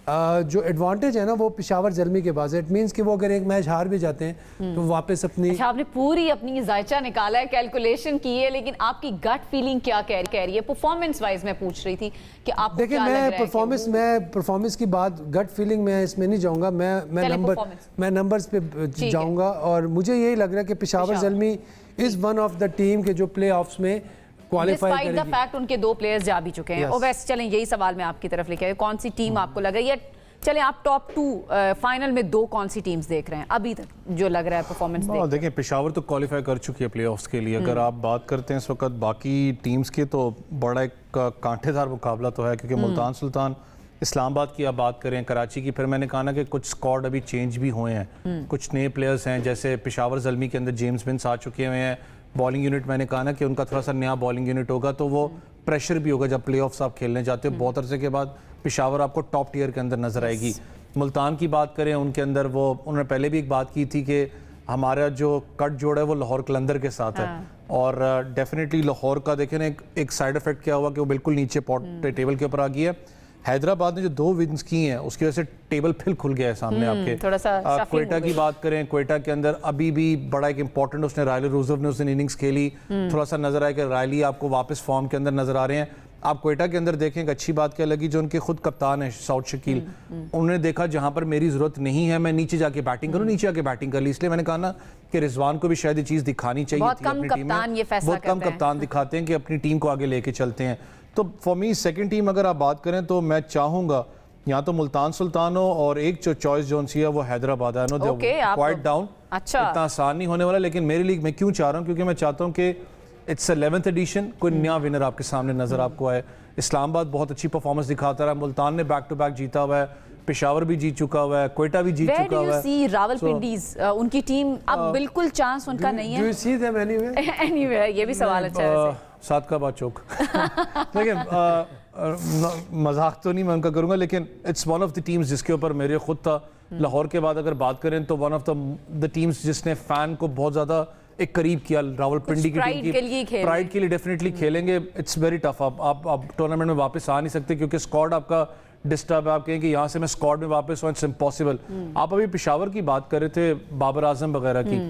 C: जो एडवांटेज है ना, वो पेशावर ज़ल्मी के पास है। इट मींस कि वो अगर एक मैच हार भी जाते हैं तो वापस अपनी,
A: अच्छा, आपने पूरी अपनी जायचा निकाला है, कैलकुलेशन की है, लेकिन आपकी गट फीलिंग क्या कह रही है? परफॉर्मेंस वाइज मैं पूछ रही थी कि आपको
C: देखिए, मैं परफॉर्मेंस की बात, गट फीलिंग में इसमें नहीं जाऊंगा, मैं नंबर्स पे जाऊंगा। और मुझे यही लग रहा है कि Peshawar Zalmi is one of the team के जो प्ले ऑफ्स में क्वालिफाई करेगी।
A: डिस्पाइट द फैक्ट उनके 2 प्लेयर्स जा भी चुके हैं। और वैसे चलें, यही सवाल मैं आपकी तरफ लेके आया, कौन सी टीम आपको लग रही है? चलें, आप टॉप 2 फाइनल में 2 कौन सी टीम्स देख रहे हैं अभी तक जो लग रहा है परफॉर्मेंस?
B: देखें, पेशावर तो क्वालिफाई कर चुकी है प्लेऑफ्स के लिए। अगर आप बात करते हैं इस वक्त बाकी टीम्स की, तो बड़ा एक कांटेदार मुकाबला तो है, क्योंकि मुल्तान सुल्तान, इस्लामाबाद की आप बात करें, कराची की, फिर मैंने कहा ना कि कुछ स्क्वाड अभी चेंज भी हुए हैं, कुछ नए प्लेयर्स हैं, जैसे पेशावर ज़ल्मी के अंदर जेम्स बिन्स आ चुके हुए हैं। बॉलिंग यूनिट मैंने कहा ना कि उनका थोड़ा सा नया बॉलिंग यूनिट होगा, तो वो प्रेशर भी होगा जब प्लेऑफ्स आप खेलने जाते हो। बहुत अरसे के बाद पेशावर आपको टॉप टियर के अंदर नजर आएगी। मुल्तान की बात करें, उनके अंदर वो, उन्होंने पहले भी एक बात की थी कि हमारा जो कट जोड़ है वो लाहौर कलंदर के साथ है, और डेफिनेटली लाहौर का देखें ना एक साइड इफेक्ट क्या हुआ कि वो बिल्कुल नीचे टेबल के ऊपर आ गई है। हैदराबाद ने जो 2 विन्स की हैं उसकी वजह से टेबल फिर खुल गया है सामने आपके।
A: थोड़ा सा
B: क्वेटा की बात करें, क्वेटा के अंदर अभी भी बड़ा एक इंपॉर्टेंट, उसने रायली रोजर्व ने उस दिन इनिंग्स खेली, थोड़ा सा नजर आया कि रायली आपको वापस फॉर्म के अंदर नजर आ रहे हैं। आप क्वेटा के अंदर देखें, एक अच्छी बात क्या लगी, जो उनके खुद कप्तान है साउथ शकील, उन्होंने देखा जहां पर मेरी जरूरत नहीं है मैं नीचे जाके बैटिंग करूं, नीचे जाके बैटिंग कर ली। इसलिए मैंने कहा ना कि रिजवान को भी शायद ये चीज दिखानी चाहिए थी अपनी टीम में। बहुत कम कप्तान दिखाते हैं कि अपनी टीम को आगे लेके चलते हैं। तो फॉर मी सेकंड टीम अगर आप बात करें तो मैं चाहूंगा या तो मुल्तान सुल्तान हो, और एक जो चॉइस जो सी है वो हैदराबाद है। क्वाइट डाउन,
A: अच्छा,
B: इतना आसान नहीं होने वाला, लेकिन मेरे लिए मैं क्यों चाह रहा हूँ, क्योंकि मैं चाहता हूँ कि इट्स 11th एडिशन, कोई नया विनर आपके सामने नजर आपको आए। इस्लामाबाद बहुत अच्छी परफॉर्मेंस दिखाता रहा, मुल्तान ने बैक टू बैक जीता हुआ है, पेशावर भी जीत चुका हुआ है, क्वेटा भी जीत चुका हुआ है।
A: रावलपिंडीज उनकी टीम अब बिल्कुल चांस उनका नहीं है। एनीवे ये भी सवाल अच्छा है।
B: सात का बात चौक देखिए, मजाक तो नहीं मैं उनका करूंगा, लेकिन it's one of the teams जिसके ऊपर मेरे खुद था। लाहौर के बाद अगर बात करें तो वन ऑफ द टीम्स जिसने फैन को बहुत ज्यादा एक करीब किया, रावलपिंडी की टीम की प्राइड के लिए डेफिनेटली खेलेंगे। It's very tough. आप टूर्नामेंट में वापस आ नहीं सकते क्योंकि स्क्वाड आपका डिस्टर्ब है। आप कहें कि यहाँ से मैं स्क्वाड में वापस हूँ, इट्स इम्पॉसिबल। आप अभी पेशावर की बात कर रहे थे, बाबर आजम वगैरह की।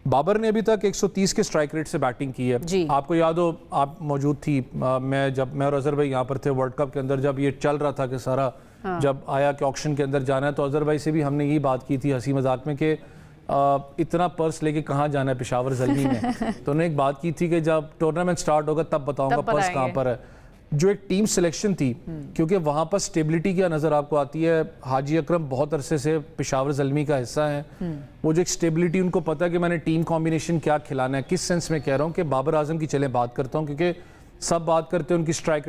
B: बाबर ने अभी तक 130 के स्ट्राइक रेट से बैटिंग की है। आपको याद हो, आप मौजूद थी, मैं और अजहर भाई यहाँ पर थे वर्ल्ड कप के अंदर, जब ये चल रहा था कि सारा जब आया कि ऑक्शन के अंदर जाना है, तो अजहर भाई से भी हमने यही बात की थी हंसी मजाक में कि इतना पर्स लेके कहाँ जाना है पेशावर ज़ल्मी में। तो उन्होंने एक बात की थी कि जब टूर्नामेंट स्टार्ट होगा तब बताऊंगा पर्स कहाँ पर है। जो एक टीम सिलेक्शन थी, क्योंकि वहाँ पर स्टेबिलिटी क्या नज़र आपको आती है। हाजी अकरम बहुत अरसे से पेशावर ज़ल्मी का हिस्सा है, वो जो एक स्टेबिलिटी, उनको पता है कि मैंने टीम कॉम्बिनेशन क्या खिलाना है। किस सेंस में कह रहा हूँ कि बाबर आजम की चले बात करता हूँ, क्योंकि सब बात करते हैं उनकी स्ट्राइक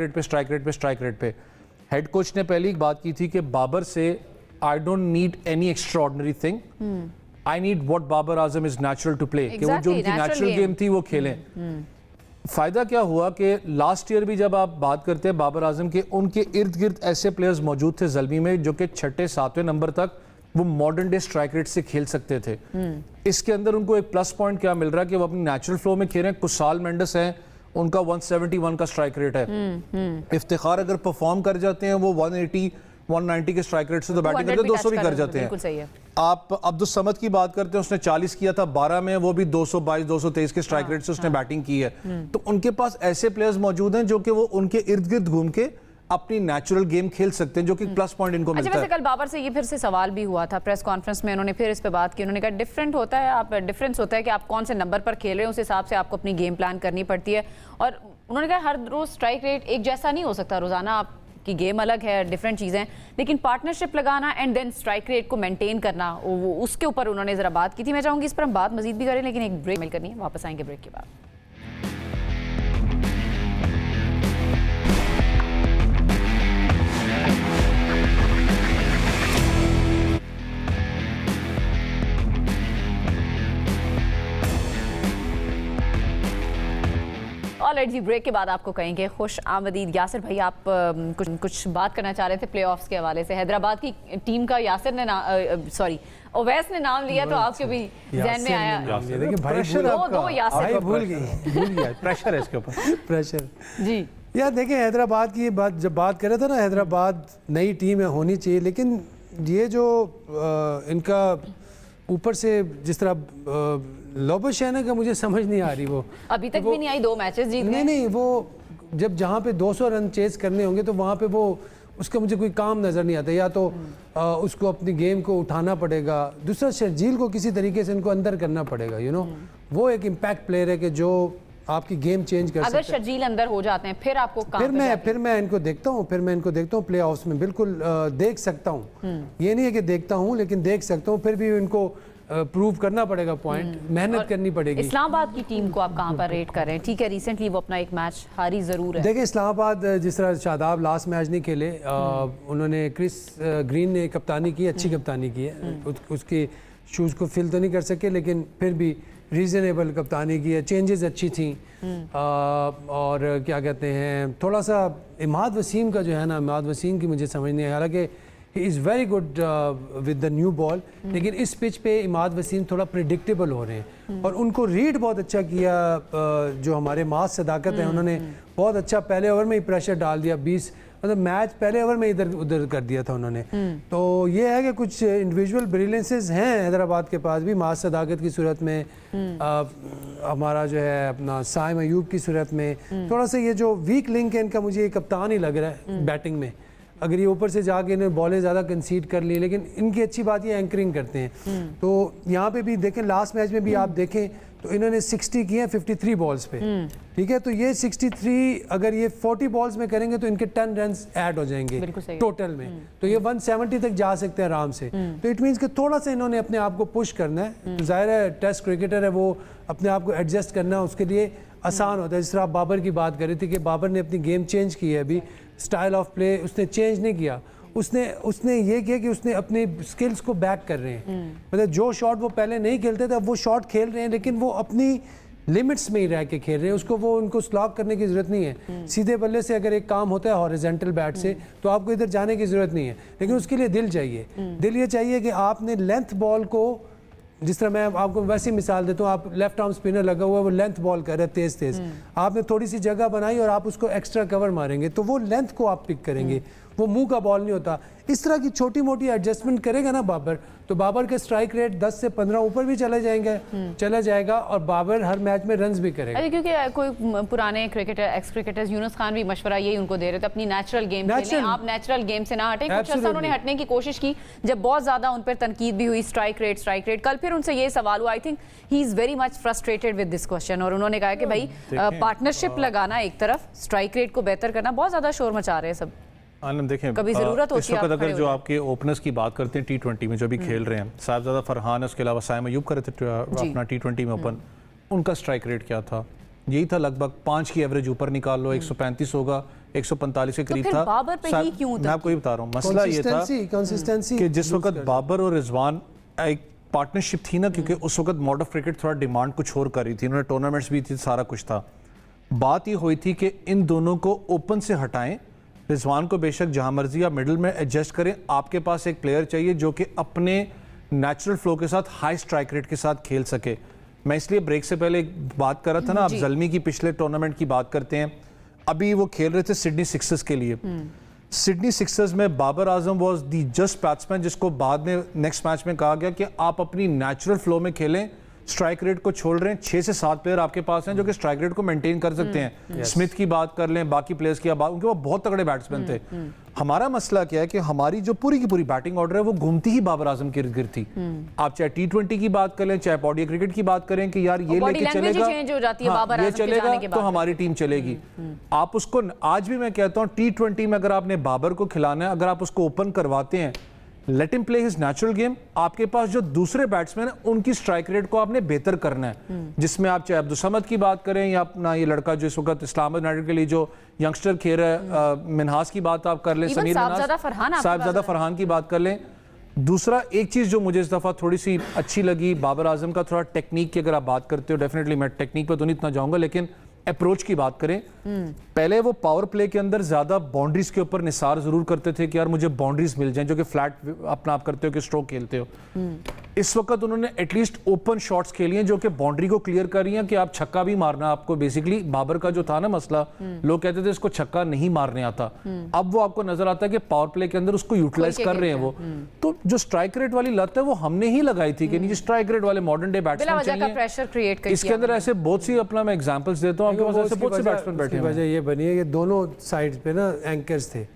B: रेट पे। हेड कोच ने पहली एक बात की थी कि बाबर से I don't need any extraordinary thing, I need what Babar Azam is natural to play, कि वो जो उनकी नेचुरल गेम थी वो खेलें। फायदा क्या हुआ कि लास्ट ईयर भी जब आप बात करते हैं बाबर आजम के, उनके इर्द गिर्द ऐसे प्लेयर्स मौजूद थे ज़ल्मी में जो कि 6-7वें नंबर तक वो मॉडर्न डे स्ट्राइक रेट से खेल सकते थे। इसके अंदर उनको एक प्लस पॉइंट क्या मिल रहा है कि वो अपनी नेचुरल फ्लो में खेल रहे हैं। कुसाल मेंडिस हैं, उनका 171 का स्ट्राइक रेट है। इफ्तिखार अगर परफॉर्म कर जाते हैं वो 180-190 के स्ट्राइक रेट से तो बैटिंग करके 200 भी कर जाते हैं। आप अब्दुल समद की बात करते हैं, उसने 40 किया था 12 में, वो भी 222-223 के स्ट्राइक रेट से उसने बैटिंग की है। तो उनके पास ऐसे प्लेयर्स मौजूद हैं जो कि वो उनके इर्द गिर्द घूम के अपनी नेचुरल गेम खेल सकते हैं, जो कि प्लस पॉइंट इनको
A: अच्छा,
B: मिलता
A: वैसे
B: है।
A: कल बाबर से ये फिर से सवाल भी हुआ था प्रेस कॉन्फ्रेंस में, उन्होंने फिर इस पे बात की। उन्होंने कहा डिफरेंस होता है कि आप कौन से नंबर पर खेल रहे हैं, उस हिसाब से आपको अपनी गेम प्लान करनी पड़ती है। और उन्होंने कहा हर रोज स्ट्राइक रेट एक जैसा नहीं हो सकता, रोजाना आपकी गेम अलग है, डिफरेंट चीज़ें, लेकिन पार्टनरशिप लगाना एंड देन स्ट्राइक रेट को मेंटेन करना, वो उसके ऊपर उन्होंने ज़रा बात की थी। मैं चाहूँगी इस पर हम बात मजीद भी करें, लेकिन एक ब्रेक मिल करनी है, वापस आएंगे ब्रेक के बाद। ऑलराइट जी, ब्रेक के बाद आपको कहेंगे खुश आमदीद। यासिर भाई, आप कुछ बात करना चाह रहे थे प्लेऑफ्स के हवाले से। हैदराबाद की टीम का यासिर ने ओवैस ने नाम लिया तो आपके भी जहन में आया?
C: देखिए भाई,
A: दो यासिर
C: भूल गई,
B: प्रेशर है इसके ऊपर,
C: प्रेशर
A: जी।
C: यार देखिए, हैदराबाद की बात जब बात कर रहे थे ना, हैदराबाद नई टीम है, होनी चाहिए, लेकिन ये जो इनका ऊपर से जिस तरह लोबश है ना, कि मुझे समझ नहीं आ रही। वो
A: अभी तक भी नहीं आई, 2 मैचेस जीत गए।
C: नहीं, वो जब जहाँ पे 200 रन चेज करने होंगे तो वहाँ पे वो उसका मुझे कोई काम नज़र नहीं आता। या तो उसको अपनी गेम को उठाना पड़ेगा, दूसरा शर्जील को किसी तरीके से इनको अंदर करना पड़ेगा। यू नो, वो एक इम्पैक्ट प्लेयर है कि जो आपकी गेम चेंज कर सकते हैं।
A: अगर शर्जील अंदर हो जाते हैं फिर आपको काम
C: फिर मैं इनको देखता हूँ प्ले ऑफ्स में, बिल्कुल देख सकता हूँ। ये नहीं है कि देखता हूँ, लेकिन देख सकता हूँ। फिर भी इनको प्रूव करना पड़ेगा पॉइंट, मेहनत करनी पड़ेगी।
A: इस्लामाबाद की टीम को आप कहाँ पर रेट कर रहे हैं? ठीक है, रिसेंटली वो अपना एक मैच हारी जरूर है।
C: देखिए, इस्लामाबाद जिस तरह शादाब लास्ट मैच नहीं खेले, उन्होंने क्रिस ग्रीन ने कप्तानी की, अच्छी कप्तानी की है। उसके शूज़ को फिल तो नहीं कर सके, लेकिन फिर भी रीज़नेबल कप्तानी की है, चेंजेस अच्छी थी। और क्या कहते हैं, थोड़ा सा इमाद वसीम का जो है ना, इमाद वसीम की मुझे समझ नहीं है, हालांकि he is very good with the new ball, लेकिन इस पिच पे इमाद वसीम थोड़ा प्रिडिक्टेबल हो रहे हैं। और उनको रीड बहुत अच्छा किया, जो हमारे मास सदाकत हैं, उन्होंने बहुत अच्छा पहले ओवर में ही प्रेशर डाल दिया। 20 मतलब मैच पहले ओवर में इधर उधर कर दिया था उन्होंने। तो ये है कि कुछ इंडिविजुअल ब्रिलियंसेस हैं हैदराबाद के पास भी, मास सदाकत की सूरत में, हमारा जो है अपना साइम अयूब की सूरत में। थोड़ा सा ये जो वीक लिंक है इनका, मुझे ये कप्तान ही लग रहा है बैटिंग में। अगर ये ऊपर से जाके इन्हें बॉलें ज़्यादा कंसीड कर ली, लेकिन इनकी अच्छी बात ये एंकरिंग करते हैं। तो यहाँ पे भी देखें, लास्ट मैच में भी आप देखें तो इन्होंने 60 किए हैं 53 बॉल्स पे। ठीक है, तो ये 63 अगर ये 40 बॉल्स में करेंगे तो इनके 10 रन ऐड हो जाएंगे टोटल में। तो ये 170 तक जा सकते हैं आराम से। तो इट मीन्स कि थोड़ा सा इन्होंने अपने आप को पुश करना है। जाहिर है टेस्ट क्रिकेटर है, वो अपने आप को एडजस्ट करना उसके लिए आसान होता है। जिस तरह आप बाबर की बात कर रही थी कि बाबर ने अपनी गेम चेंज की है, अभी स्टाइल ऑफ प्ले उसने चेंज नहीं किया। उसने ये किया कि उसने अपने स्किल्स को बैक कर रहे हैं। मतलब जो शॉट वो पहले नहीं खेलते थे, अब वो शॉट खेल रहे हैं, लेकिन वो अपनी लिमिट्स में ही रह के खेल रहे हैं। उनको स्लॉग करने की ज़रूरत नहीं है। सीधे बल्ले से अगर एक काम होता है हॉरिजॉन्टल बैट से, तो आपको इधर जाने की ज़रूरत नहीं है, लेकिन उसके लिए दिल चाहिए। दिल ये चाहिए कि आपने लेंथ बॉल को, जिस तरह मैं आपको वैसी मिसाल देता हूँ, आप लेफ्ट आर्म स्पिनर लगा हुआ है, वो लेंथ बॉल कर रहा है तेज़, आपने थोड़ी सी जगह बनाई और आप उसको एक्स्ट्रा कवर मारेंगे, तो वो लेंथ को आप पिक करेंगे, वो मुंह का बॉल नहीं होता। इस तरह की छोटी मोटी एडजस्टमेंट करेगा ना बाबर, तो बाबर के स्ट्राइक रेट 10 से 15 ऊपर भी चला जाएगा और बाबर हर मैच में रन्स भी करेगा।
A: अरे क्योंकि कोई पुराने cricketer, x cricketers, Yunus Khan भी मशवरा यही उनको दे रहे थे, अपनी नेचुरल गेम खेलें, आप नेचुरल गेम से ना हटें। कुछ अर्सा उन्होंने हटने की कोशिश की, जब बहुत ज़्यादा उन पर तनकीद भी हुई, स्ट्राइक रेट। कल फिर उनसे ये सवाल हुआ, I think he is very much frustrated with this question, और उन्होंने कहा कि भाई पार्टनरशिप लगाना एक तरफ, स्ट्राइक रेट को बेहतर करना, बहुत ज़्यादा शोर मचा रहे हैं सब।
B: आनंद देखें,
A: कभी जरूरत होती है,
B: इस वक्त अगर जो आपके ओपनर्स की बात करते हैं T20 में जो भी खेल रहे हैं, साहिबजादा फरहान है, उसके अलावा साइम अयूब कर रहे थे अपना T20 में ओपन, उनका स्ट्राइक रेट क्या था? यही था लगभग 5 की एवरेज ऊपर निकाल लो, 135 होगा, 145 के करीब था। मैं आपको ये बता रहा हूँ, मसला ये था कि जिस वक्त बाबर और रिजवान एक पार्टनरशिप थी ना, क्योंकि उस वक्त मॉड ऑफ क्रिकेट थोड़ा डिमांड कुछ और कर रही थी, उन्होंने टूर्नामेंट्स भी थी, सारा कुछ था। बात ये हुई थी कि इन दोनों को ओपन से हटाएं, रिजवान को बेशक जहां मर्जी या मिडिल में एडजस्ट करें। आपके पास एक प्लेयर चाहिए जो कि अपने नेचुरल फ्लो के साथ हाई स्ट्राइक रेट के साथ खेल सके। मैं इसलिए ब्रेक से पहले एक बात कर रहा था ना, आप जल्मी की पिछले टूर्नामेंट की बात करते हैं, अभी वो खेल रहे थे सिडनी सिक्सर्स के लिए। सिडनी सिक्सर्स में Babar Azam was the just batsman जिसको बाद में नेक्स्ट मैच में कहा गया कि आप अपनी नेचुरल फ्लो में खेलें, स्ट्राइक रेट को छोड़ रहे हैं, 6 से 7 प्लेयर आपके पास हैं जो कि स्ट्राइक रेट को मेंटेन कर सकते हैं। स्मिथ की बात कर लें, बाकी प्लेयर्स की बात, उनके वो बहुत तगड़े बैट्समैन थे। हमारा मसला क्या है कि हमारी जो पूरी की पूरी बैटिंग ऑर्डर है वो घूमती ही बाबर आजम के इर्द गिर्द थी। आप चाहे T20 की बात करें, चाहे ओडीआई क्रिकेट की बात करें कि यार ये लेके चलेगा, ये चलेगा तो हमारी टीम चलेगी। आप उसको, आज भी मैं कहता हूँ T20 में अगर आपने बाबर को खिलाना है, अगर आप उसको ओपन करवाते हैं, let him play his natural game. आपके पास जो दूसरे बैट्समैन हैं उनकी स्ट्राइक रेट को आपने बेहतर करना है, जिसमें आप चाहे अब्दुल समद की बात करें या अपना ये लड़का जो इस वक्त इस्लामाबाद यूनाइटेड के लिए जो यंगस्टर खेल रहा है, मिनहास की बात आप कर लें, समीर साहिबजादा फरहान की बात कर लें। दूसरा एक चीज जो मुझे इस दफा थोड़ी सी अच्छी लगी बाबर आजम का, थोड़ा टेक्निक की अगर आप बात करते हो, डेफिनेटली मैं टेक्निक पर तो नहीं इतना जाऊंगा, लेकिन अप्रोच की बात करें, पहले वो पावर प्ले के अंदर ज्यादा बाउंड्रीज के ऊपर निसार जरूर करते थे कि यार मुझे बाउंड्रीज मिल जाएं, जो कि फ्लैट अपना आप करते हो कि स्ट्रोक खेलते हो। इस वक्त उन्होंने एटलीस्ट ओपन शॉट्स खेली हैं जो कि बाउंड्री को क्लियर कर रही हैं कि आप छक्का भी मारना आपको। बेसिकली बाबर का जो था ना मसला, लोग कहते थे इसको छक्का नहीं मारने आता, अब वो आपको नजर आता है कि पावर प्ले के अंदर उसको यूटिलाइज कर रहे हैं वो। तो जो स्ट्राइक रेट वाली लत है वो हमने ही लगाई थी कि नहीं स्ट्राइक रेट वाले मॉडर्न डे बैट्समैन चाहिए। इसके अंदर ऐसे बहुत सी अपना मैं एग्जांपल्स देता हूं, आपके पास ऐसे बहुत से बैट्समैन बैठे हैं।
C: वजह ये बनी है कि दोनों साइड्स पे ना एंकर्स थे।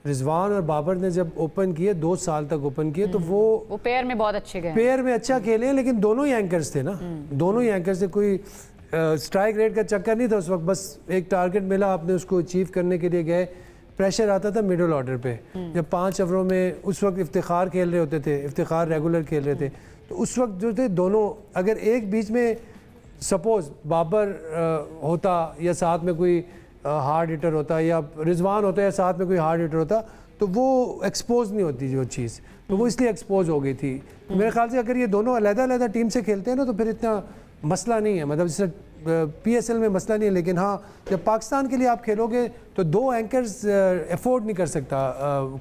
C: रिजवान और बाबर ने जब ओपन किए, 2 साल तक ओपन किए, तो वो
A: पेयर में बहुत अच्छे गए,
C: पेयर में अच्छा खेले, लेकिन दोनों ही एंकर्स थे ना, दोनों ही एंकर्स थे। कोई स्ट्राइक रेट का चक्कर नहीं था उस वक्त, बस एक टारगेट मिला, आपने उसको अचीव करने के लिए गए। प्रेशर आता था मिडिल ऑर्डर पे, जब 5 ओवरों में उस वक्त इफ्तिखार खेल रहे होते थे, इफ्तिखार रेगुलर खेल रहे थे, तो उस वक्त जो थे दोनों, अगर एक बीच में सपोज बाबर होता या साथ में कोई हार्ड हिटर होता या रिजवान होता या साथ में कोई हार्ड हिटर होता, तो वो एक्सपोज नहीं होती जो चीज़, तो वो इसलिए एक्सपोज हो गई थी। तो मेरे ख्याल से अगर ये दोनों अलग-अलग टीम से खेलते हैं ना तो फिर इतना मसला नहीं है, मतलब जैसे PSL में मसला नहीं है। लेकिन हाँ, जब पाकिस्तान के लिए आप खेलोगे तो 2 एंकर्स अफोर्ड नहीं कर सकता,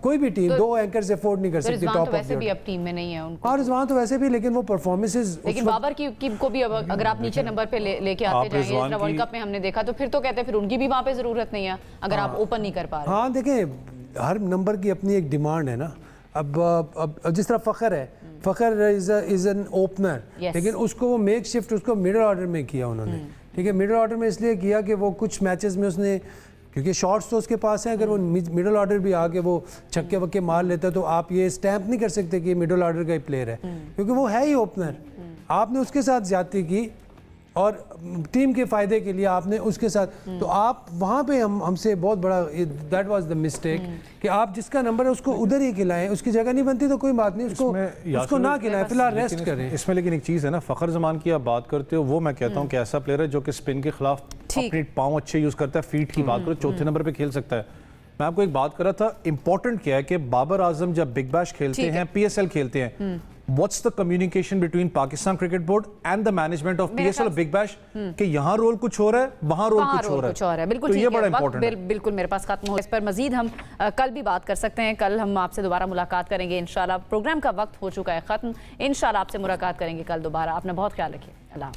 C: कोई भी टीम 2 एंकर्स अफोर्ड नहीं कर सकती टॉप ऑफ।
A: वैसे भी अब टीम में नहीं है उनको,
C: और रिजवान तो वैसे भी, लेकिन वो परफॉर्मेंसेस,
A: लेकिन बाबर की को भी अगर आप नीचे नंबर पे लेके आते जाएंगे, वर्ल्ड कप में हमने देखा, तो फिर तो कहते हैं फिर उनकी भी वहां पे जरूरत नहीं है अगर आप ओपन नहीं कर पा रहे।
C: हाँ देखें, हर नंबर की अपनी एक डिमांड है ना। अब जिस तरह फ़खर है, फ़खर इज़ एन ओपनर, लेकिन उसको वो मेक शिफ्ट उसको मिडिल ऑर्डर में किया उन्होंने, ठीक है। मिडिल ऑर्डर में इसलिए किया कि वो कुछ मैचेस में उसने, क्योंकि शॉट्स तो उसके पास हैं, अगर वो मिडिल ऑर्डर भी आके वो छक्के वक्के मार लेता है तो आप ये स्टैंप नहीं कर सकते कि ये मिडिल ऑर्डर का ही प्लेयर है, क्योंकि वो है ही ओपनर। आपने उसके साथ ज्यादती की और टीम के फायदे के लिए आपने उसके साथ, तो आप वहाँ पे हमसे बहुत बड़ा, दैट वाज द मिस्टेक कि आप जिसका नंबर है उसको उधर ही खिलाएं, उसकी जगह नहीं बनती तो कोई बात नहीं, उसको ना खिलाएं, फिलहाल रेस्ट करें।
B: इसमें लेकिन एक चीज़ है ना, फ़खर जमान की आप बात करते हो, वो मैं कहता हूँ कि ऐसा प्लेयर है जो कि स्पिन के खिलाफ अपनी पाँव अच्छे यूज़ करता है, फीट की बात करो, चौथे नंबर पर खेल सकता है। मैं आपको एक बात कर रहा था, इंपॉर्टेंट क्या है कि बाबर आजम जब बिग बैश खेलते हैं, PSL खेलते हैं, What's the communication between Pakistan Cricket Board and the management of PSL और बिग बैश कि यहाँ रोल कुछ हो रहा है, वहाँ रोल कुछ हो रहा है।
A: बिल्कुल,
B: तो ये बड़ा इंपॉर्टेंट है।
A: बिल्कुल मेरे पास खत्म हो, इस पर मजीद हम कल भी बात कर सकते हैं। कल हम आपसे दोबारा मुलाकात करेंगे इंशाल्लाह। प्रोग्राम का वक्त हो चुका है खत्म, इंशाल्लाह आपसे मुलाकात करेंगे कल दोबारा। आपने बहुत ख्याल रखिए। अल्लाह।